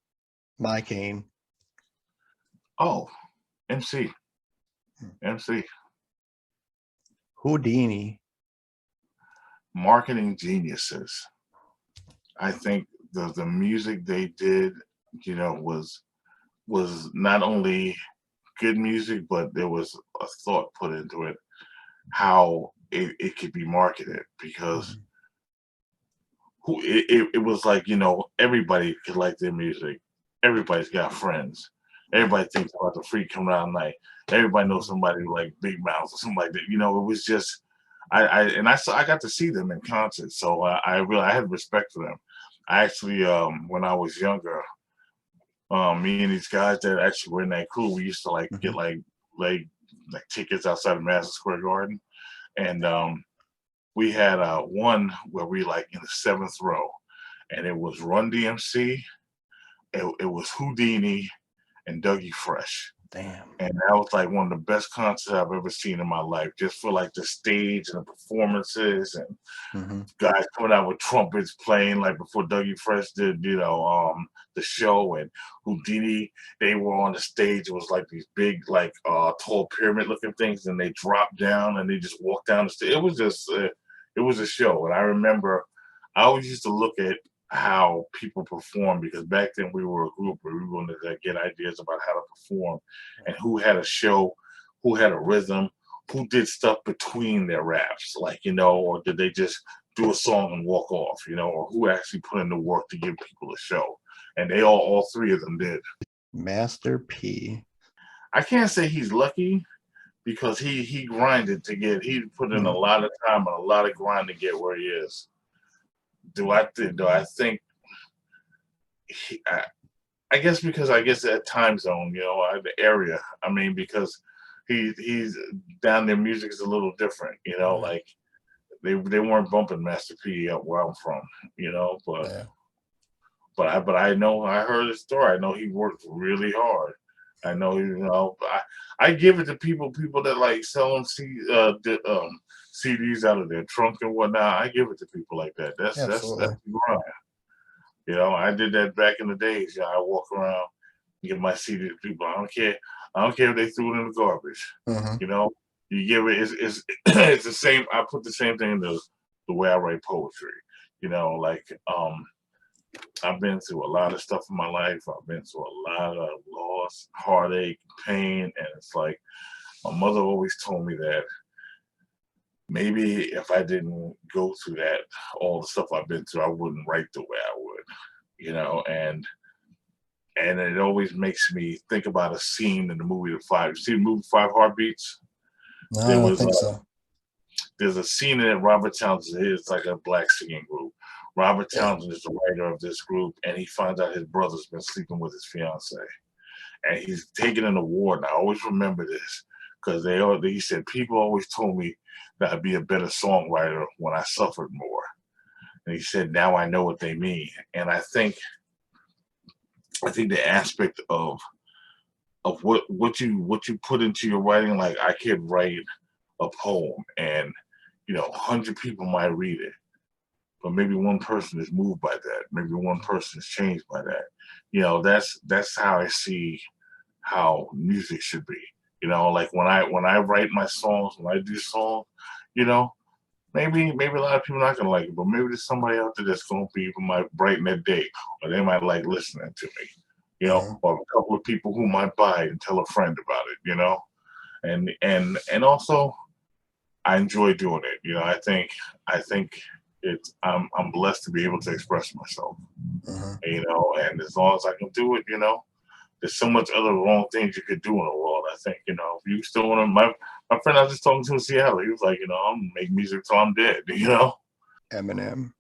my Kane. Oh, MC. Houdini. Marketing geniuses. I think the music they did, you know, was not only good music, but there was a thought put into it, how it could be marketed, because it was like, you know, everybody could like their music. Everybody's got friends. Everybody thinks about the Freak Coming Out Night. Everybody knows somebody like Big Mouth or something like that. You know, it was just I got to see them in concert, so I had respect for them. I actually when I was younger, me and these guys that actually were in that crew, we used to like get like tickets outside of Madison Square Garden, and we had one where we like in the 7th row, and it was Run DMC, it was Houdini, and Dougie Fresh. Damn. And that was like one of the best concerts I've ever seen in my life, just for like the stage and the performances and guys coming out with trumpets playing like before Dougie Fresh did, you know, the show, and Houdini, they were on the stage. It was like these big, like tall pyramid looking things, and they dropped down and they just walked down the stage. It was just, it was a show. And I remember I always used to look at how people perform, because back then we were a group where we wanted to get ideas about how to perform and who had a show, who had a rhythm, who did stuff between their raps, like, you know, or did they just do a song and walk off, you know, or who actually put in the work to give people a show. And they all three of them did. Master P. I can't say he's lucky, because he grinded to get, he put in a lot of time and a lot of grind to get where he is. Do I think I guess because that time zone, you know, the area. I mean, because he's down there, music is a little different, you know, like they weren't bumping Master P up where I'm from, you know, but I know, I heard his story. I know he worked really hard. I know, you know, I give it to people that like selling CDs out of their trunk and whatnot. I give it to people like that. That's the grind. You know, I did that back in the days. You know, I walk around, give my CD to people. I don't care if they threw it in the garbage. You know, you give it. It's it's the same. I put the same thing in the way I write poetry. You know, like I've been through a lot of stuff in my life. I've been through a lot of loss, heartache, pain, and it's like my mother always told me that maybe if I didn't go through that, all the stuff I've been through, I wouldn't write the way I would, you know, and it always makes me think about a scene in the movie The Five. You see the movie Five Heartbeats? No, I don't think so. There's a scene in it, Robert Townsend, it's like a black singing group. Robert Townsend is the writer of this group, and he finds out his brother's been sleeping with his fiance. And he's taking an award, and I always remember this, because he said, people always told me that I'd be a better songwriter when I suffered more. And he said, now I know what they mean. And I think the aspect of what you put into your writing, like I could write a poem and, you know, 100 people might read it, but maybe one person is moved by that. Maybe one person is changed by that. You know, that's how I see how music should be. You know, like when I write my songs, when I do songs, you know, maybe a lot of people are not gonna like it, but maybe there's somebody out there that's gonna be who might brighten that day, or they might like listening to me, you know, or a couple of people who might buy it and tell a friend about it, you know, and also I enjoy doing it. You know, I think it's I'm blessed to be able to express myself, you know, and as long as I can do it, you know. There's so much other wrong things you could do in the world. I think, you know, if you still want to, My friend I was just talking to in Seattle, he was like, I'm gonna make music till I'm dead, Eminem.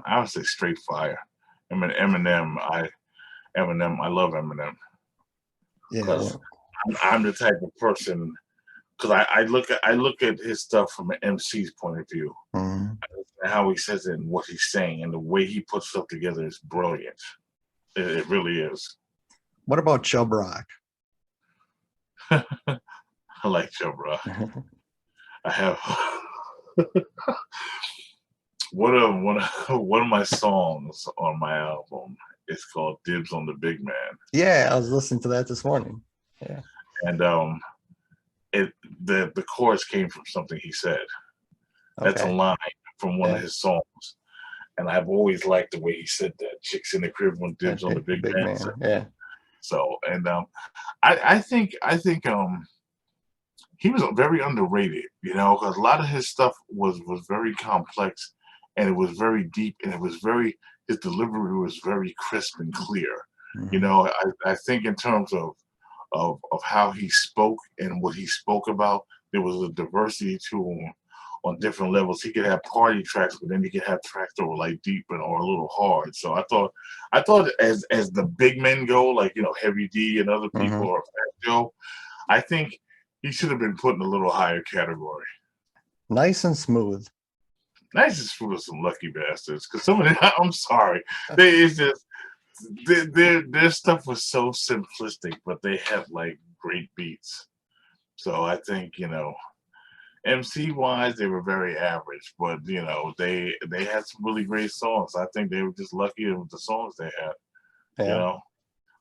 I would say straight fire. I mean, Eminem, I love Eminem Yeah. because I'm the type of person, because I look at his stuff from an MC's point of view, Mhm. how he says it and what he's saying and the way he puts stuff together is brilliant. It really is. What about Chub Rock? I like Joe, bro. I have one of my songs on my album is called "Dibs on the Big Man," Yeah, I was listening to that this morning. Yeah. and the chorus came from something he said. That's a Okay. line from one of Yeah. his songs, and I've always liked the way he said that. Chicks in the crib when dibs on the big man. man. Yeah. So, and I think he was very underrated, because a lot of his stuff was very complex, and it was very deep, and his delivery was very crisp and clear. Mhm. I think in terms of how he spoke and what he spoke about, there was a diversity to him on different levels. He could have party tracks, but then he could have tracks that were like deep or a little hard. So I thought as the big men go, like Heavy D and other people, Mhm. or Fat Joe, I think he should have been put in a little higher category. Nice and smooth. Nice is full of some lucky bastards. Because some of them, I'm sorry, it's just their stuff was so simplistic, but they had like great beats. So I think MC wise, they were very average, but they had some really great songs. I think they were just lucky with the songs they had. Yeah.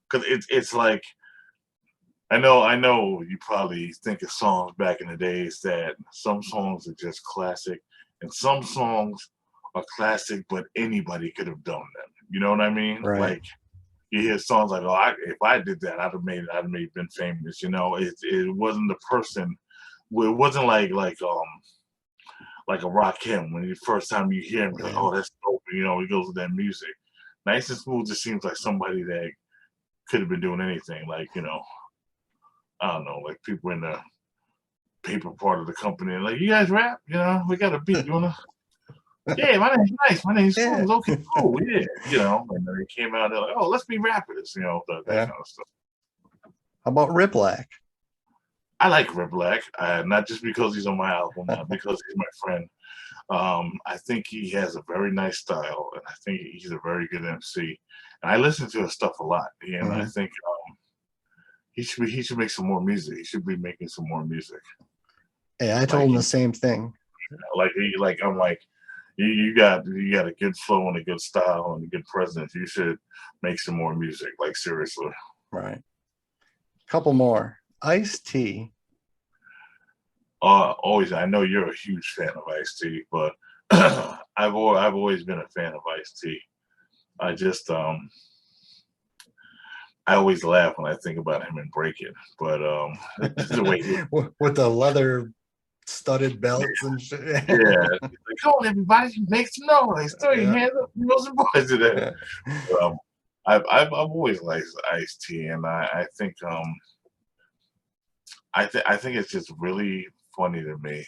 Because it's like I know you probably think of songs back in the days that some songs are just classic, and some songs are classic, but anybody could have done them. You know what I mean? Right. Like you hear songs like, "Oh, if I did that, I'd have been famous." It wasn't the person. Well, it wasn't like a Rakim when the first time you hear him, you're like, Yeah. "Oh, that's dope." He goes with that music. Nice and Smooth just seems like somebody that could have been doing anything. Like I don't know, like people in the paper part of the company, like, "You guys rap? We got a beat. You wanna?" Yeah, my name's Nice. My name's Yeah. Smooth. Okay, cool. Yeah, And then they came out. They're like, "Oh, let's be rappers." That Yeah. kind of stuff. How about Riplack? I like Rip Black, not just because he's on my album, because he's my friend. I think he has a very nice style, and I think he's a very good MC. And I listen to his stuff a lot, and I Mhm. think he should make some more music. He should be making some more music. Hey, I told Like him the same thing. I'm like, you got a good flow and a good style and a good presence. You should make some more music. Like seriously. Right. Couple more. Ice-T. Always, I know you're a huge fan of Ice-T, but I've always been a fan of Ice-T. I just I always laugh when I think about him and Break It, but the way he, With the leather studded belts and shit. yeah, he's like, "Come on, everybody, make some noise, throw your Yeah. hands up, some boys to that." Yeah. I've always liked Ice-T, and I think I think it's just really funny to me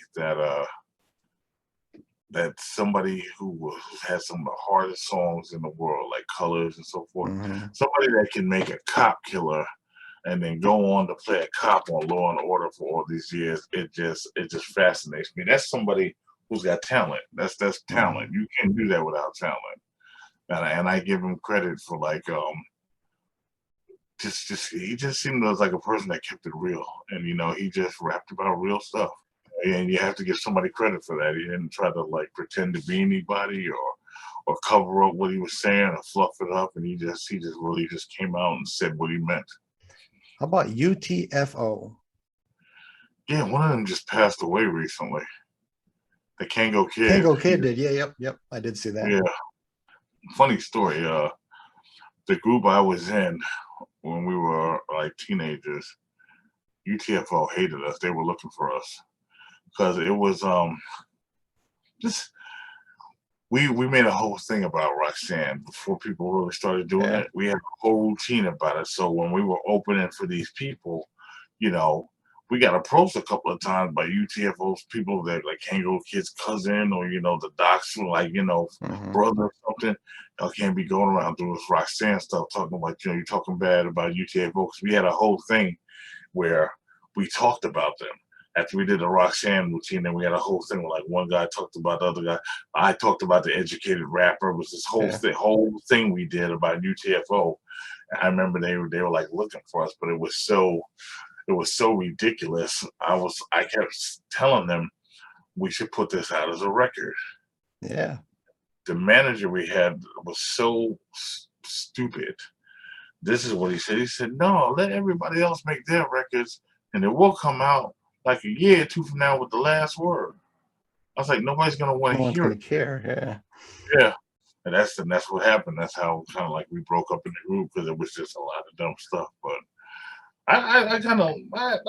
that somebody who has some of the hardest songs in the world, like Colors and so forth, Mhm. somebody that can make a cop killer and then go on to play a cop on Law and Order for all these years, it just fascinates me. That's somebody who's got talent. That's talent. Mhm. You can't do that without talent. And I give him credit for like just he just seemed like a person that kept it real, and he just rapped about real stuff, and you have to give somebody credit for that. He didn't try to like pretend to be anybody or cover up what he was saying or fluff it up, and he just really just came out and said what he meant. How about UTFO? Yeah, one of them just passed away recently. The Kango Kid. Kango Kid did. Yeah, yep. I did see that. Yeah, funny story. The group I was in when we were like teenagers, UTFO hated us. They were looking for us because it was just we made a whole thing about Roxanne before people really started doing Yeah. it. We had a whole routine about it. So when we were opening for these people, you know, we got approached a couple of times by UTFOs, people that like Kangaroo Kid's cousin, or the doc's like brother or something. Y'all can't be going around doing this Roxanne stuff, talking about you're talking bad about UTFOs. We had a whole thing where we talked about them after we did the Roxanne routine, and we had a whole thing where like one guy talked about the other guy. I talked about the educated rapper. It was this whole thing we did about UTFO. And I remember they were like looking for us, but it was so ridiculous. I kept telling them we should put this out as a record. Yeah. The manager we had was so stupid. This is what he said. He said, "No, let everybody else make their records, and it will come out like a year or two from now with the last word." I was like, nobody's gonna want to hear it. Care. Yeah. Yeah. And that's what happened. That's how kind of like we broke up in the group, because it was just a lot of dumb stuff. But I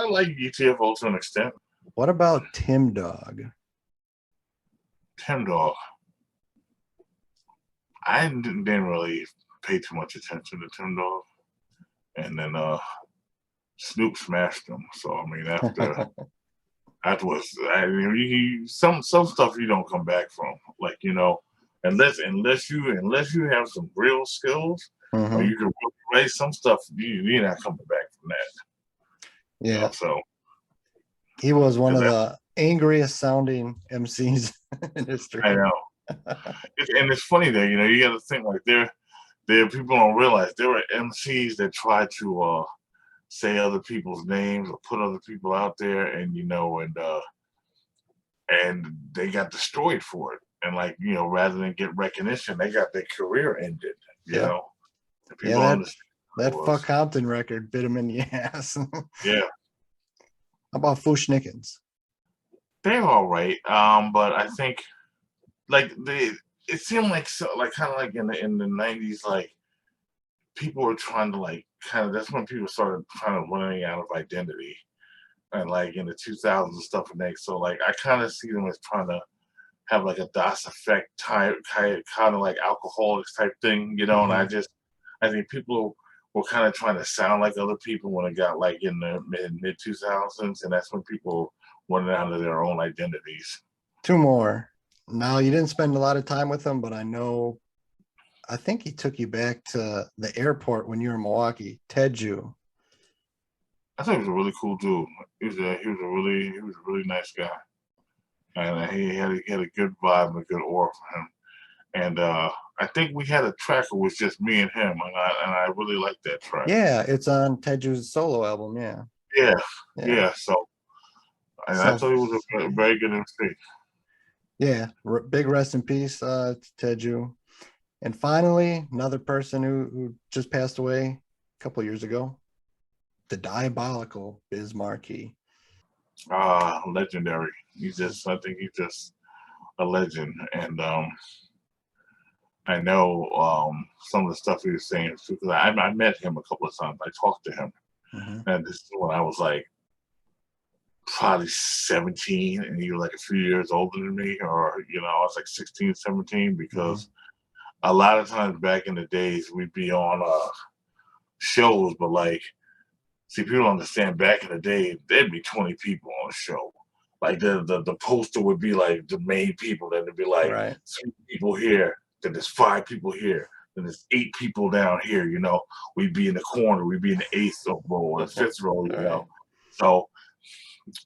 like UTFO to an extent. What about Tim Dog? Tim Dog. I didn't really pay too much attention to Tim Dog. And then Snoop smashed him. So I mean afterwards, some stuff you don't come back from. Like, unless you have some real skills, or you can write some stuff, you're not coming back from that. Yeah. So he was one of the angriest sounding MCs in history. I know. And it's funny that you got to think like there people don't realize there were MCs that try to say other people's names or put other people out there, and they got destroyed for it. And like rather than get recognition, they got their career ended. You know. That Fuck Compton record bit him in the ass. Yeah. How about Fushnikins? They're all right, but I think like it seemed like kind of like in the 90s, like people were trying to that's when people started trying to running out of identity, and like in the 2000s and stuff. And so like I kind of see them as trying to have like a DOS effect type, kind of like alcoholics type thing, And I think people were kind of trying to sound like other people when it got like in the mid 2000s, and that's when people running out of their own identities. Two more. Now, you didn't spend a lot of time with him, but I think he took you back to the airport when you were in Milwaukee. Teju. I think he was a really cool dude. He was a really nice guy, and he had a good vibe and a good aura for him. And I think we had a track that was just me and him, and I really liked that track. Yeah, it's on Teju's solo album. Yeah. So, and I thought he was a very good MC. Yeah, big rest in peace to Teju. And finally, another person who just passed away a couple years ago, the diabolical Biz Markie. Legendary. I think he's just a legend. And I know some of the stuff he was saying, because I met him a couple of times. I talked to him. And this is when I was like probably 17, and he was like a few years older than me, or I was like 16, 17, because a lot of times back in the days we'd be on shows, but like, see, people don't understand, back in the day there'd be 20 people on a show. Like the poster would be like the main people, then there'd be like 3 people here, then there's 5 people here, then there's 8 people down here. We'd be in the corner, we'd be in the 8th row or the 5th row. So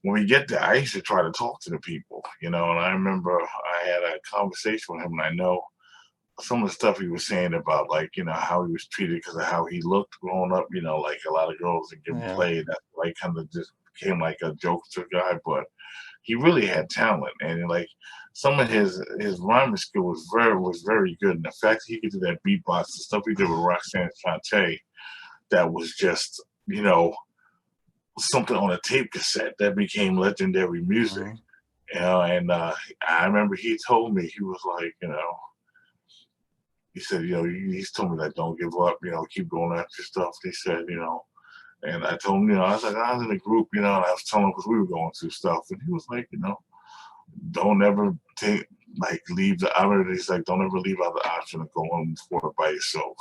when we get there, I used to try to talk to the people, and I remember I had a conversation with him, and I know some of the stuff he was saying about like, how he was treated because of how he looked growing up, like a lot of girls that get played. That like kind of just became like a jokester guy, but he really had talent, and like some of his rhyming skill was very good. And the fact he could do that beatbox, the stuff he did with Roxanne Shante, that was just, something on a tape cassette that became legendary music. And I remember he told me, he was like, he said, he's told me that don't give up, keep going after stuff. He said, and I told him, I was like, I was in a group, and I was telling him because we were going through stuff, and he was like, don't ever leave the option. He's like, don't ever leave out the option of going for it by yourself.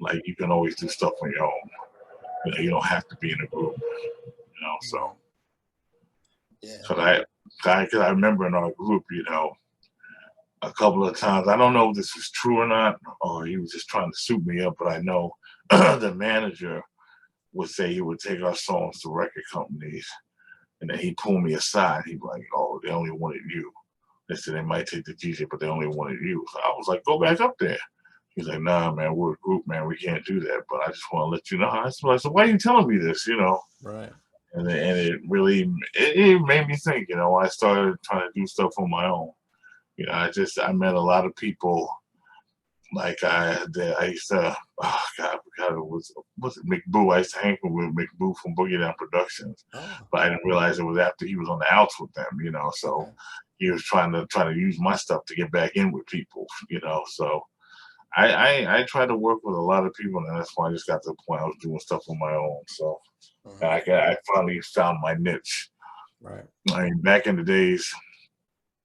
Like, you can always do stuff on your own. You don't have to be in a group. So Yeah. So I remember in our group, you know, a couple of times, I don't know if this was true or not, or he was just trying to suit me up, but I know the manager would say he would take our songs to record companies, and then he'd pull me aside. He'd be like, "Oh, they only wanted you." They said they might take the DJ, but they only wanted you. So I was like, "Go back up there." He's like, "Nah, man, we're a group, man. We can't do that. But I just want to let you know." I said, "Why are you telling me this?" You know. Right. And it really it made me think. You know, I started trying to do stuff on my own. You know, I met a lot of people. Like I used to, oh God, I forgot it was it McBoo? I used to hang with McBoo from Boogie Down Productions, but I didn't realize it was after he was on the outs with them, you know. So he was trying to use my stuff to get back in with people, you know. So I tried to work with a lot of people, and that's why I just got to the point I was doing stuff on my own. So I finally found my niche. Right. I mean, back in the days,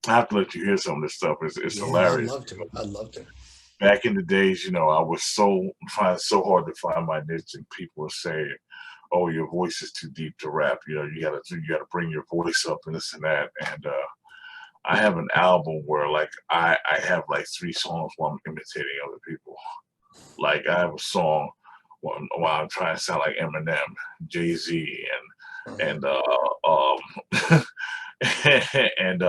I have to let you hear some of this stuff. It's hilarious. I'd love to. Back in the days, you know, I was trying so hard to find my niche, and people were saying, "Oh, your voice is too deep to rap. You know, you gotta bring your voice up and this and that." And I have an album where like I have like 3 songs while I'm imitating other people. Like I have a song while I'm trying to sound like Eminem, Jay-Z, and and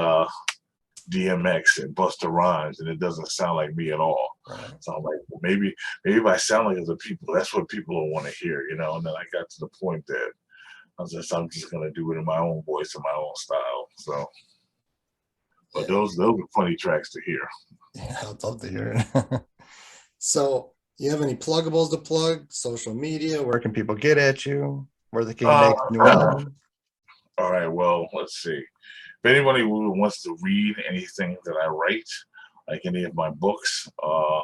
DMX and Busta Rhymes, and it doesn't sound like me at all. Right. So I'm like, well, maybe if I sound like other people, that's what people will want to hear, you know. And then I got to the point that I'm just gonna do it in my own voice and my own style. So, but those are funny tracks to hear. Yeah, I'd love to hear it. So, you have any pluggables to plug? Social media? Where can people get at you? Where they can make a new album? All right. Well, let's see. If anybody who wants to read anything that I write, like any of my books, I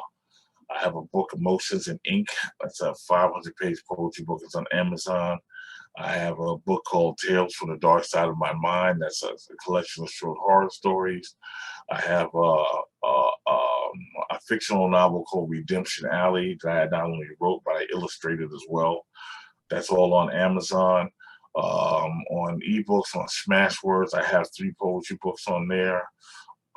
have a book, Emotions in Ink. That's a 500-page poetry book. It's on Amazon. I have a book called Tales from the Dark Side of My Mind. That's a collection of short horror stories. I have a fictional novel called Redemption Alley that I not only wrote, but I illustrated as well. That's all on Amazon. On ebooks, on Smashwords, I have 3 poetry books on there.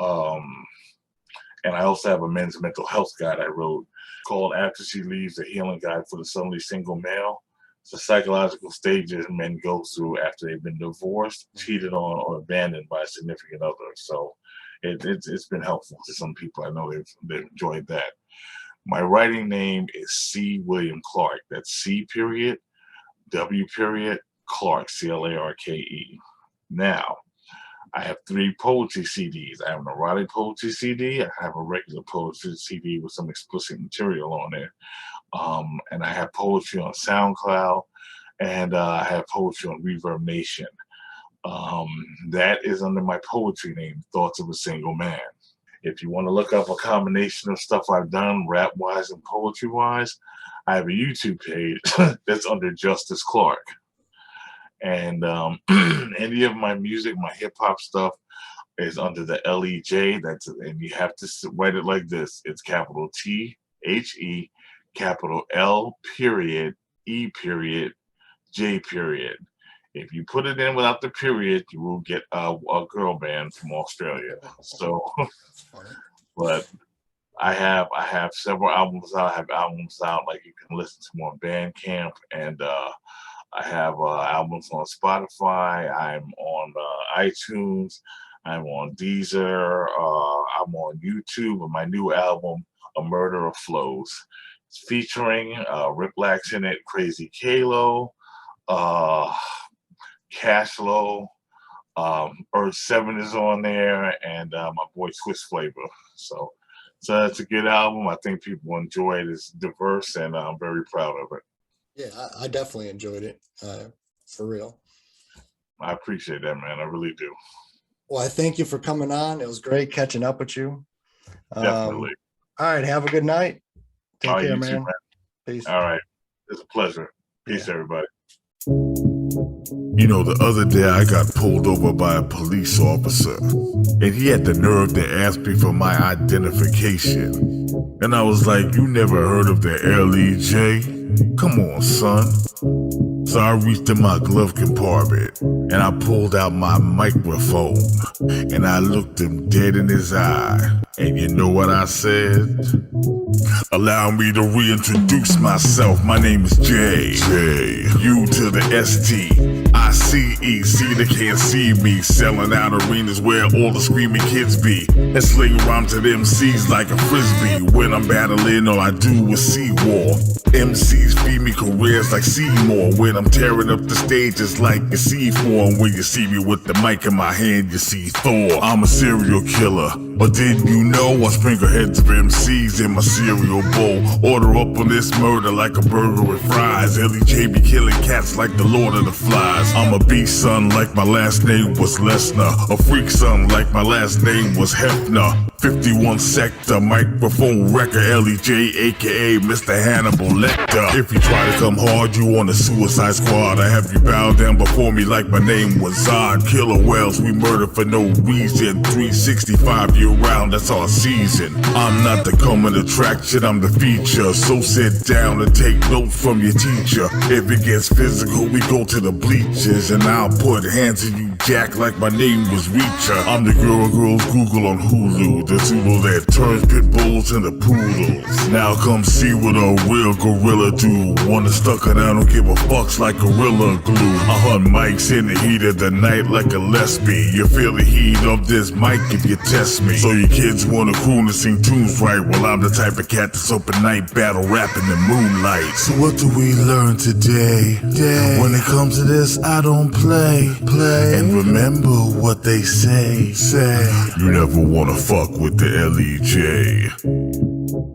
And I also have a men's mental health guide I wrote called After She Leaves, a Healing Guide for the Suddenly Single Male. It's the psychological stages men go through after they've been divorced, cheated on, or abandoned by a significant other. So it's been helpful to some people. I know they've enjoyed that. My writing name is C. William Clarke. That's C period, W period, Clarke, C-L-A-R-K-E. Now, I have 3 poetry CDs. I have an erotic poetry CD. I have a regular poetry CD with some explicit material on there. And I have poetry on SoundCloud, and I have poetry on Reverb Nation. That is under my poetry name, Thoughts of a Single Man. If you want to look up a combination of stuff I've done, rap-wise and poetry-wise, I have a YouTube page that's under Justice Clarke. And any of my music, my hip-hop stuff, is under the L.E.J. And you have to write it like this. It's capital T-H-E, capital L period, E period, J period. If you put it in without the period, you will get a girl band from Australia. So, but I have several albums out. I have albums out like you can listen to them on Bandcamp, and I have albums on Spotify. I'm on iTunes. I'm on Deezer. I'm on YouTube with my new album, A Murder of Flows. It's featuring Rip Lax in it, Crazy Kalo, Cashlow, Earth 7 is on there, and my boy Twist Flavor. So it's a good album. I think people enjoy it. It's diverse, and I'm very proud of it. Yeah, I definitely enjoyed it, for real. I appreciate that, man. I really do. Well, I thank you for coming on. It was great catching up with you. Definitely. All right, have a good night. Take care, you man. too, man. Peace. All right. It's a pleasure. Peace, everybody. You know, the other day I got pulled over by a police officer, and he had the nerve to ask me for my identification. And I was like, "You never heard of the L.E.J? Come on, son." So I reached in my glove compartment and I pulled out my microphone and I looked him dead in his eye. And you know what I said? Allow me to reintroduce myself. My name is J. U to the ST. I-C-E, see they can't see me. Selling out arenas where all the screaming kids be. And sling rhymes at MCs like a frisbee. When I'm battling, all I do is see war. MCs feed me careers like Seymour. When I'm tearing up the stages like a C4. And when you see me with the mic in my hand, you see Thor. I'm a serial killer. But didn't you know I sprinkle heads of MCs in my cereal bowl? Order up on this murder like a burger with fries. L.E.J be killing cats like the Lord of the Flies. I'm a beast son like my last name was Lesnar. A freak son like my last name was Hefner. 51 sector, microphone wrecker, L.E.J, aka Mr. Hannibal Lecter. If you try to come hard, you on the Suicide Squad. I have you bow down before me like my name was Zod. Killer whales, we murder for no reason. 365 year round, that's our season. I'm not the coming attraction, I'm the feature. So sit down and take notes from your teacher. If it gets physical, we go to the bleachers. And I'll put hands in you, Jack, like my name was Reacher. I'm the girl girls Google on Hulu. The Zulu that turns pit bulls into poodles. Now come see what a real gorilla do. Wanna stuck it, I don't give a fucks like Gorilla Glue. I hunt mics in the heat of the night like a lesbian. You feel the heat of this mic if you test me. So your kids wanna croon and sing tunes right. Well, I'm the type of cat that's up at night battle rapping in moonlight. So what do we learn today? When it comes to this, I don't play. And remember what they say. You never wanna fuck with the L.E.J.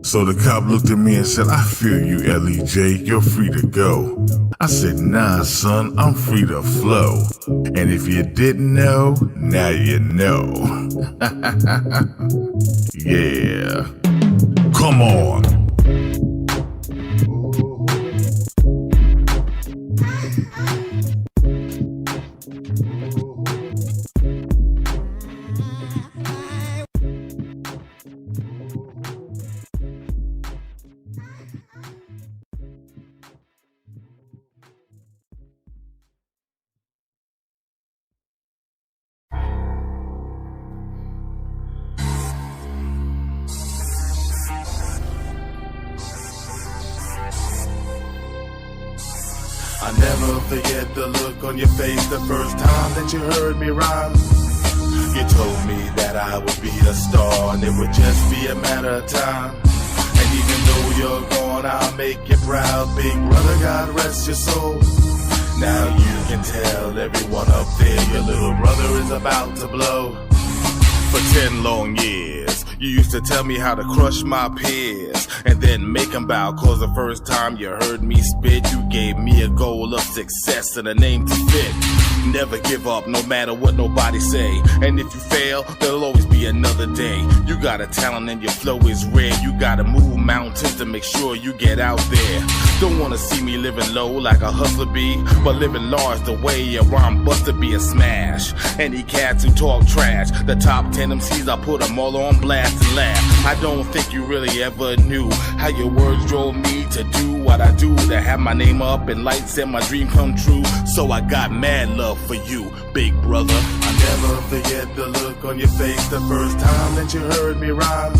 So the cop looked at me and said, I feel you, L.E.J, you're free to go. I said, nah, son, I'm free to flow. And if you didn't know, now you know. Yeah. Come on. I never forget the look on your face the first time that you heard me rhyme. You told me that I would be a star and it would just be a matter of time. And even though you're gone, I'll make you proud, big brother, God rest your soul. Now you can tell everyone up there your little brother is about to blow. For 10 long years, you used to tell me how to crush my peers and then make them bow, cause the first time you heard me spit, you gave me a goal of success and a name to fit. Never give up, no matter what nobody say. And if you fail, there'll always be another day. You got a talent and your flow is rare. You gotta move mountains to make sure you get out there. Don't wanna see me living low like a hustler bee, but living large the way a rhyme buster be a smash. Any cats who talk trash, the top 10 MCs, I put them all on blast and laugh. I don't think you really ever knew how your words drove me to do what I do, to have my name up in lights and my dream come true. So I got mad love for you, big brother. I never forget the look on your face the first time that you heard me rhyme.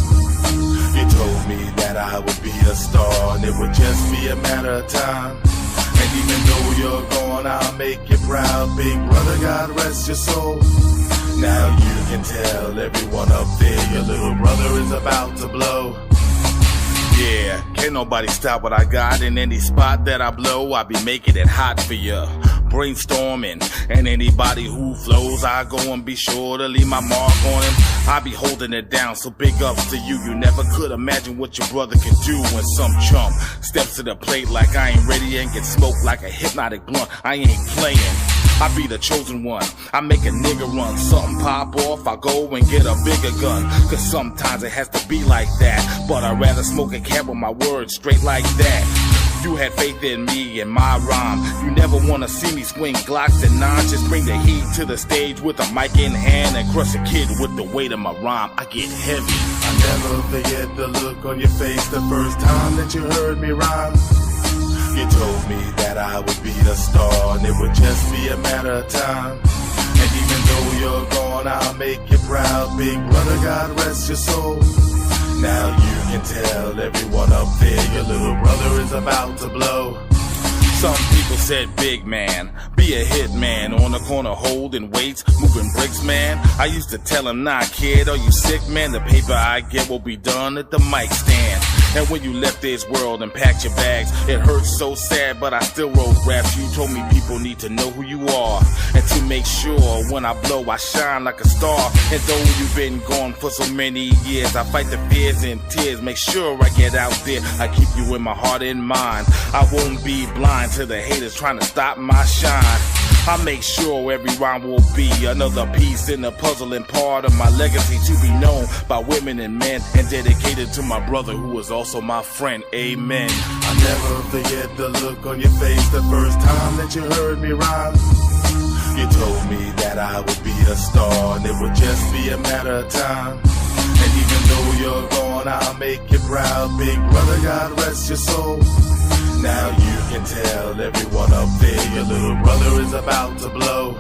You told me that I would be a star and it would just be a matter of time. And even though you're gone, I'll make you proud, big brother, God rest your soul. Now you can tell everyone up there your little brother is about to blow. Yeah, can't nobody stop what I got. In any spot that I blow, I be making it hot for ya. Brainstorming, and anybody who flows, I go and be sure to leave my mark on him. I be holding it down, so big ups to you. You never could imagine what your brother can do when some chump steps to the plate like I ain't ready and get smoked like a hypnotic blunt. I ain't playing. I be the chosen one. I make a nigga run. Something pop off, I go and get a bigger gun. Cause sometimes it has to be like that. But I'd rather smoke a cap with my words straight like that. You had faith in me and my rhyme. You never wanna see me swing Glocks and nines. Just bring the heat to the stage with a mic in hand and crush a kid with the weight of my rhyme. I get heavy. I never forget the look on your face the first time that you heard me rhyme. You You told me that I would be a star and it would just be a matter of time. And even though you're gone, I'll make you proud. Big brother, God rest your soul. Now you can tell everyone up there your little brother is about to blow. Some people said, big man, be a hit man, on the corner holding weights, moving bricks, man. I used to tell him, nah, kid, are you sick, man? The paper I get will be done at the mic stand. And when you left this world and packed your bags, it hurts so sad, but I still wrote raps. You told me people need to know who you are, and to make sure when I blow, I shine like a star. And though you've been gone for so many years, I fight the fears and tears, make sure I get out there. I keep you in my heart and mind. I won't be blind to the haters trying to stop my shine. I make sure every rhyme will be another piece in the puzzle and part of my legacy to be known by women and men, and dedicated to my brother who was also my friend. Amen. I'll never forget the look on your face the first time that you heard me rhyme. You told me that I would be a star and it would just be a matter of time. And even though you're gone, I'll make you proud. Big brother, God rest your soul. Now you can tell everyone up there your little brother is about to blow.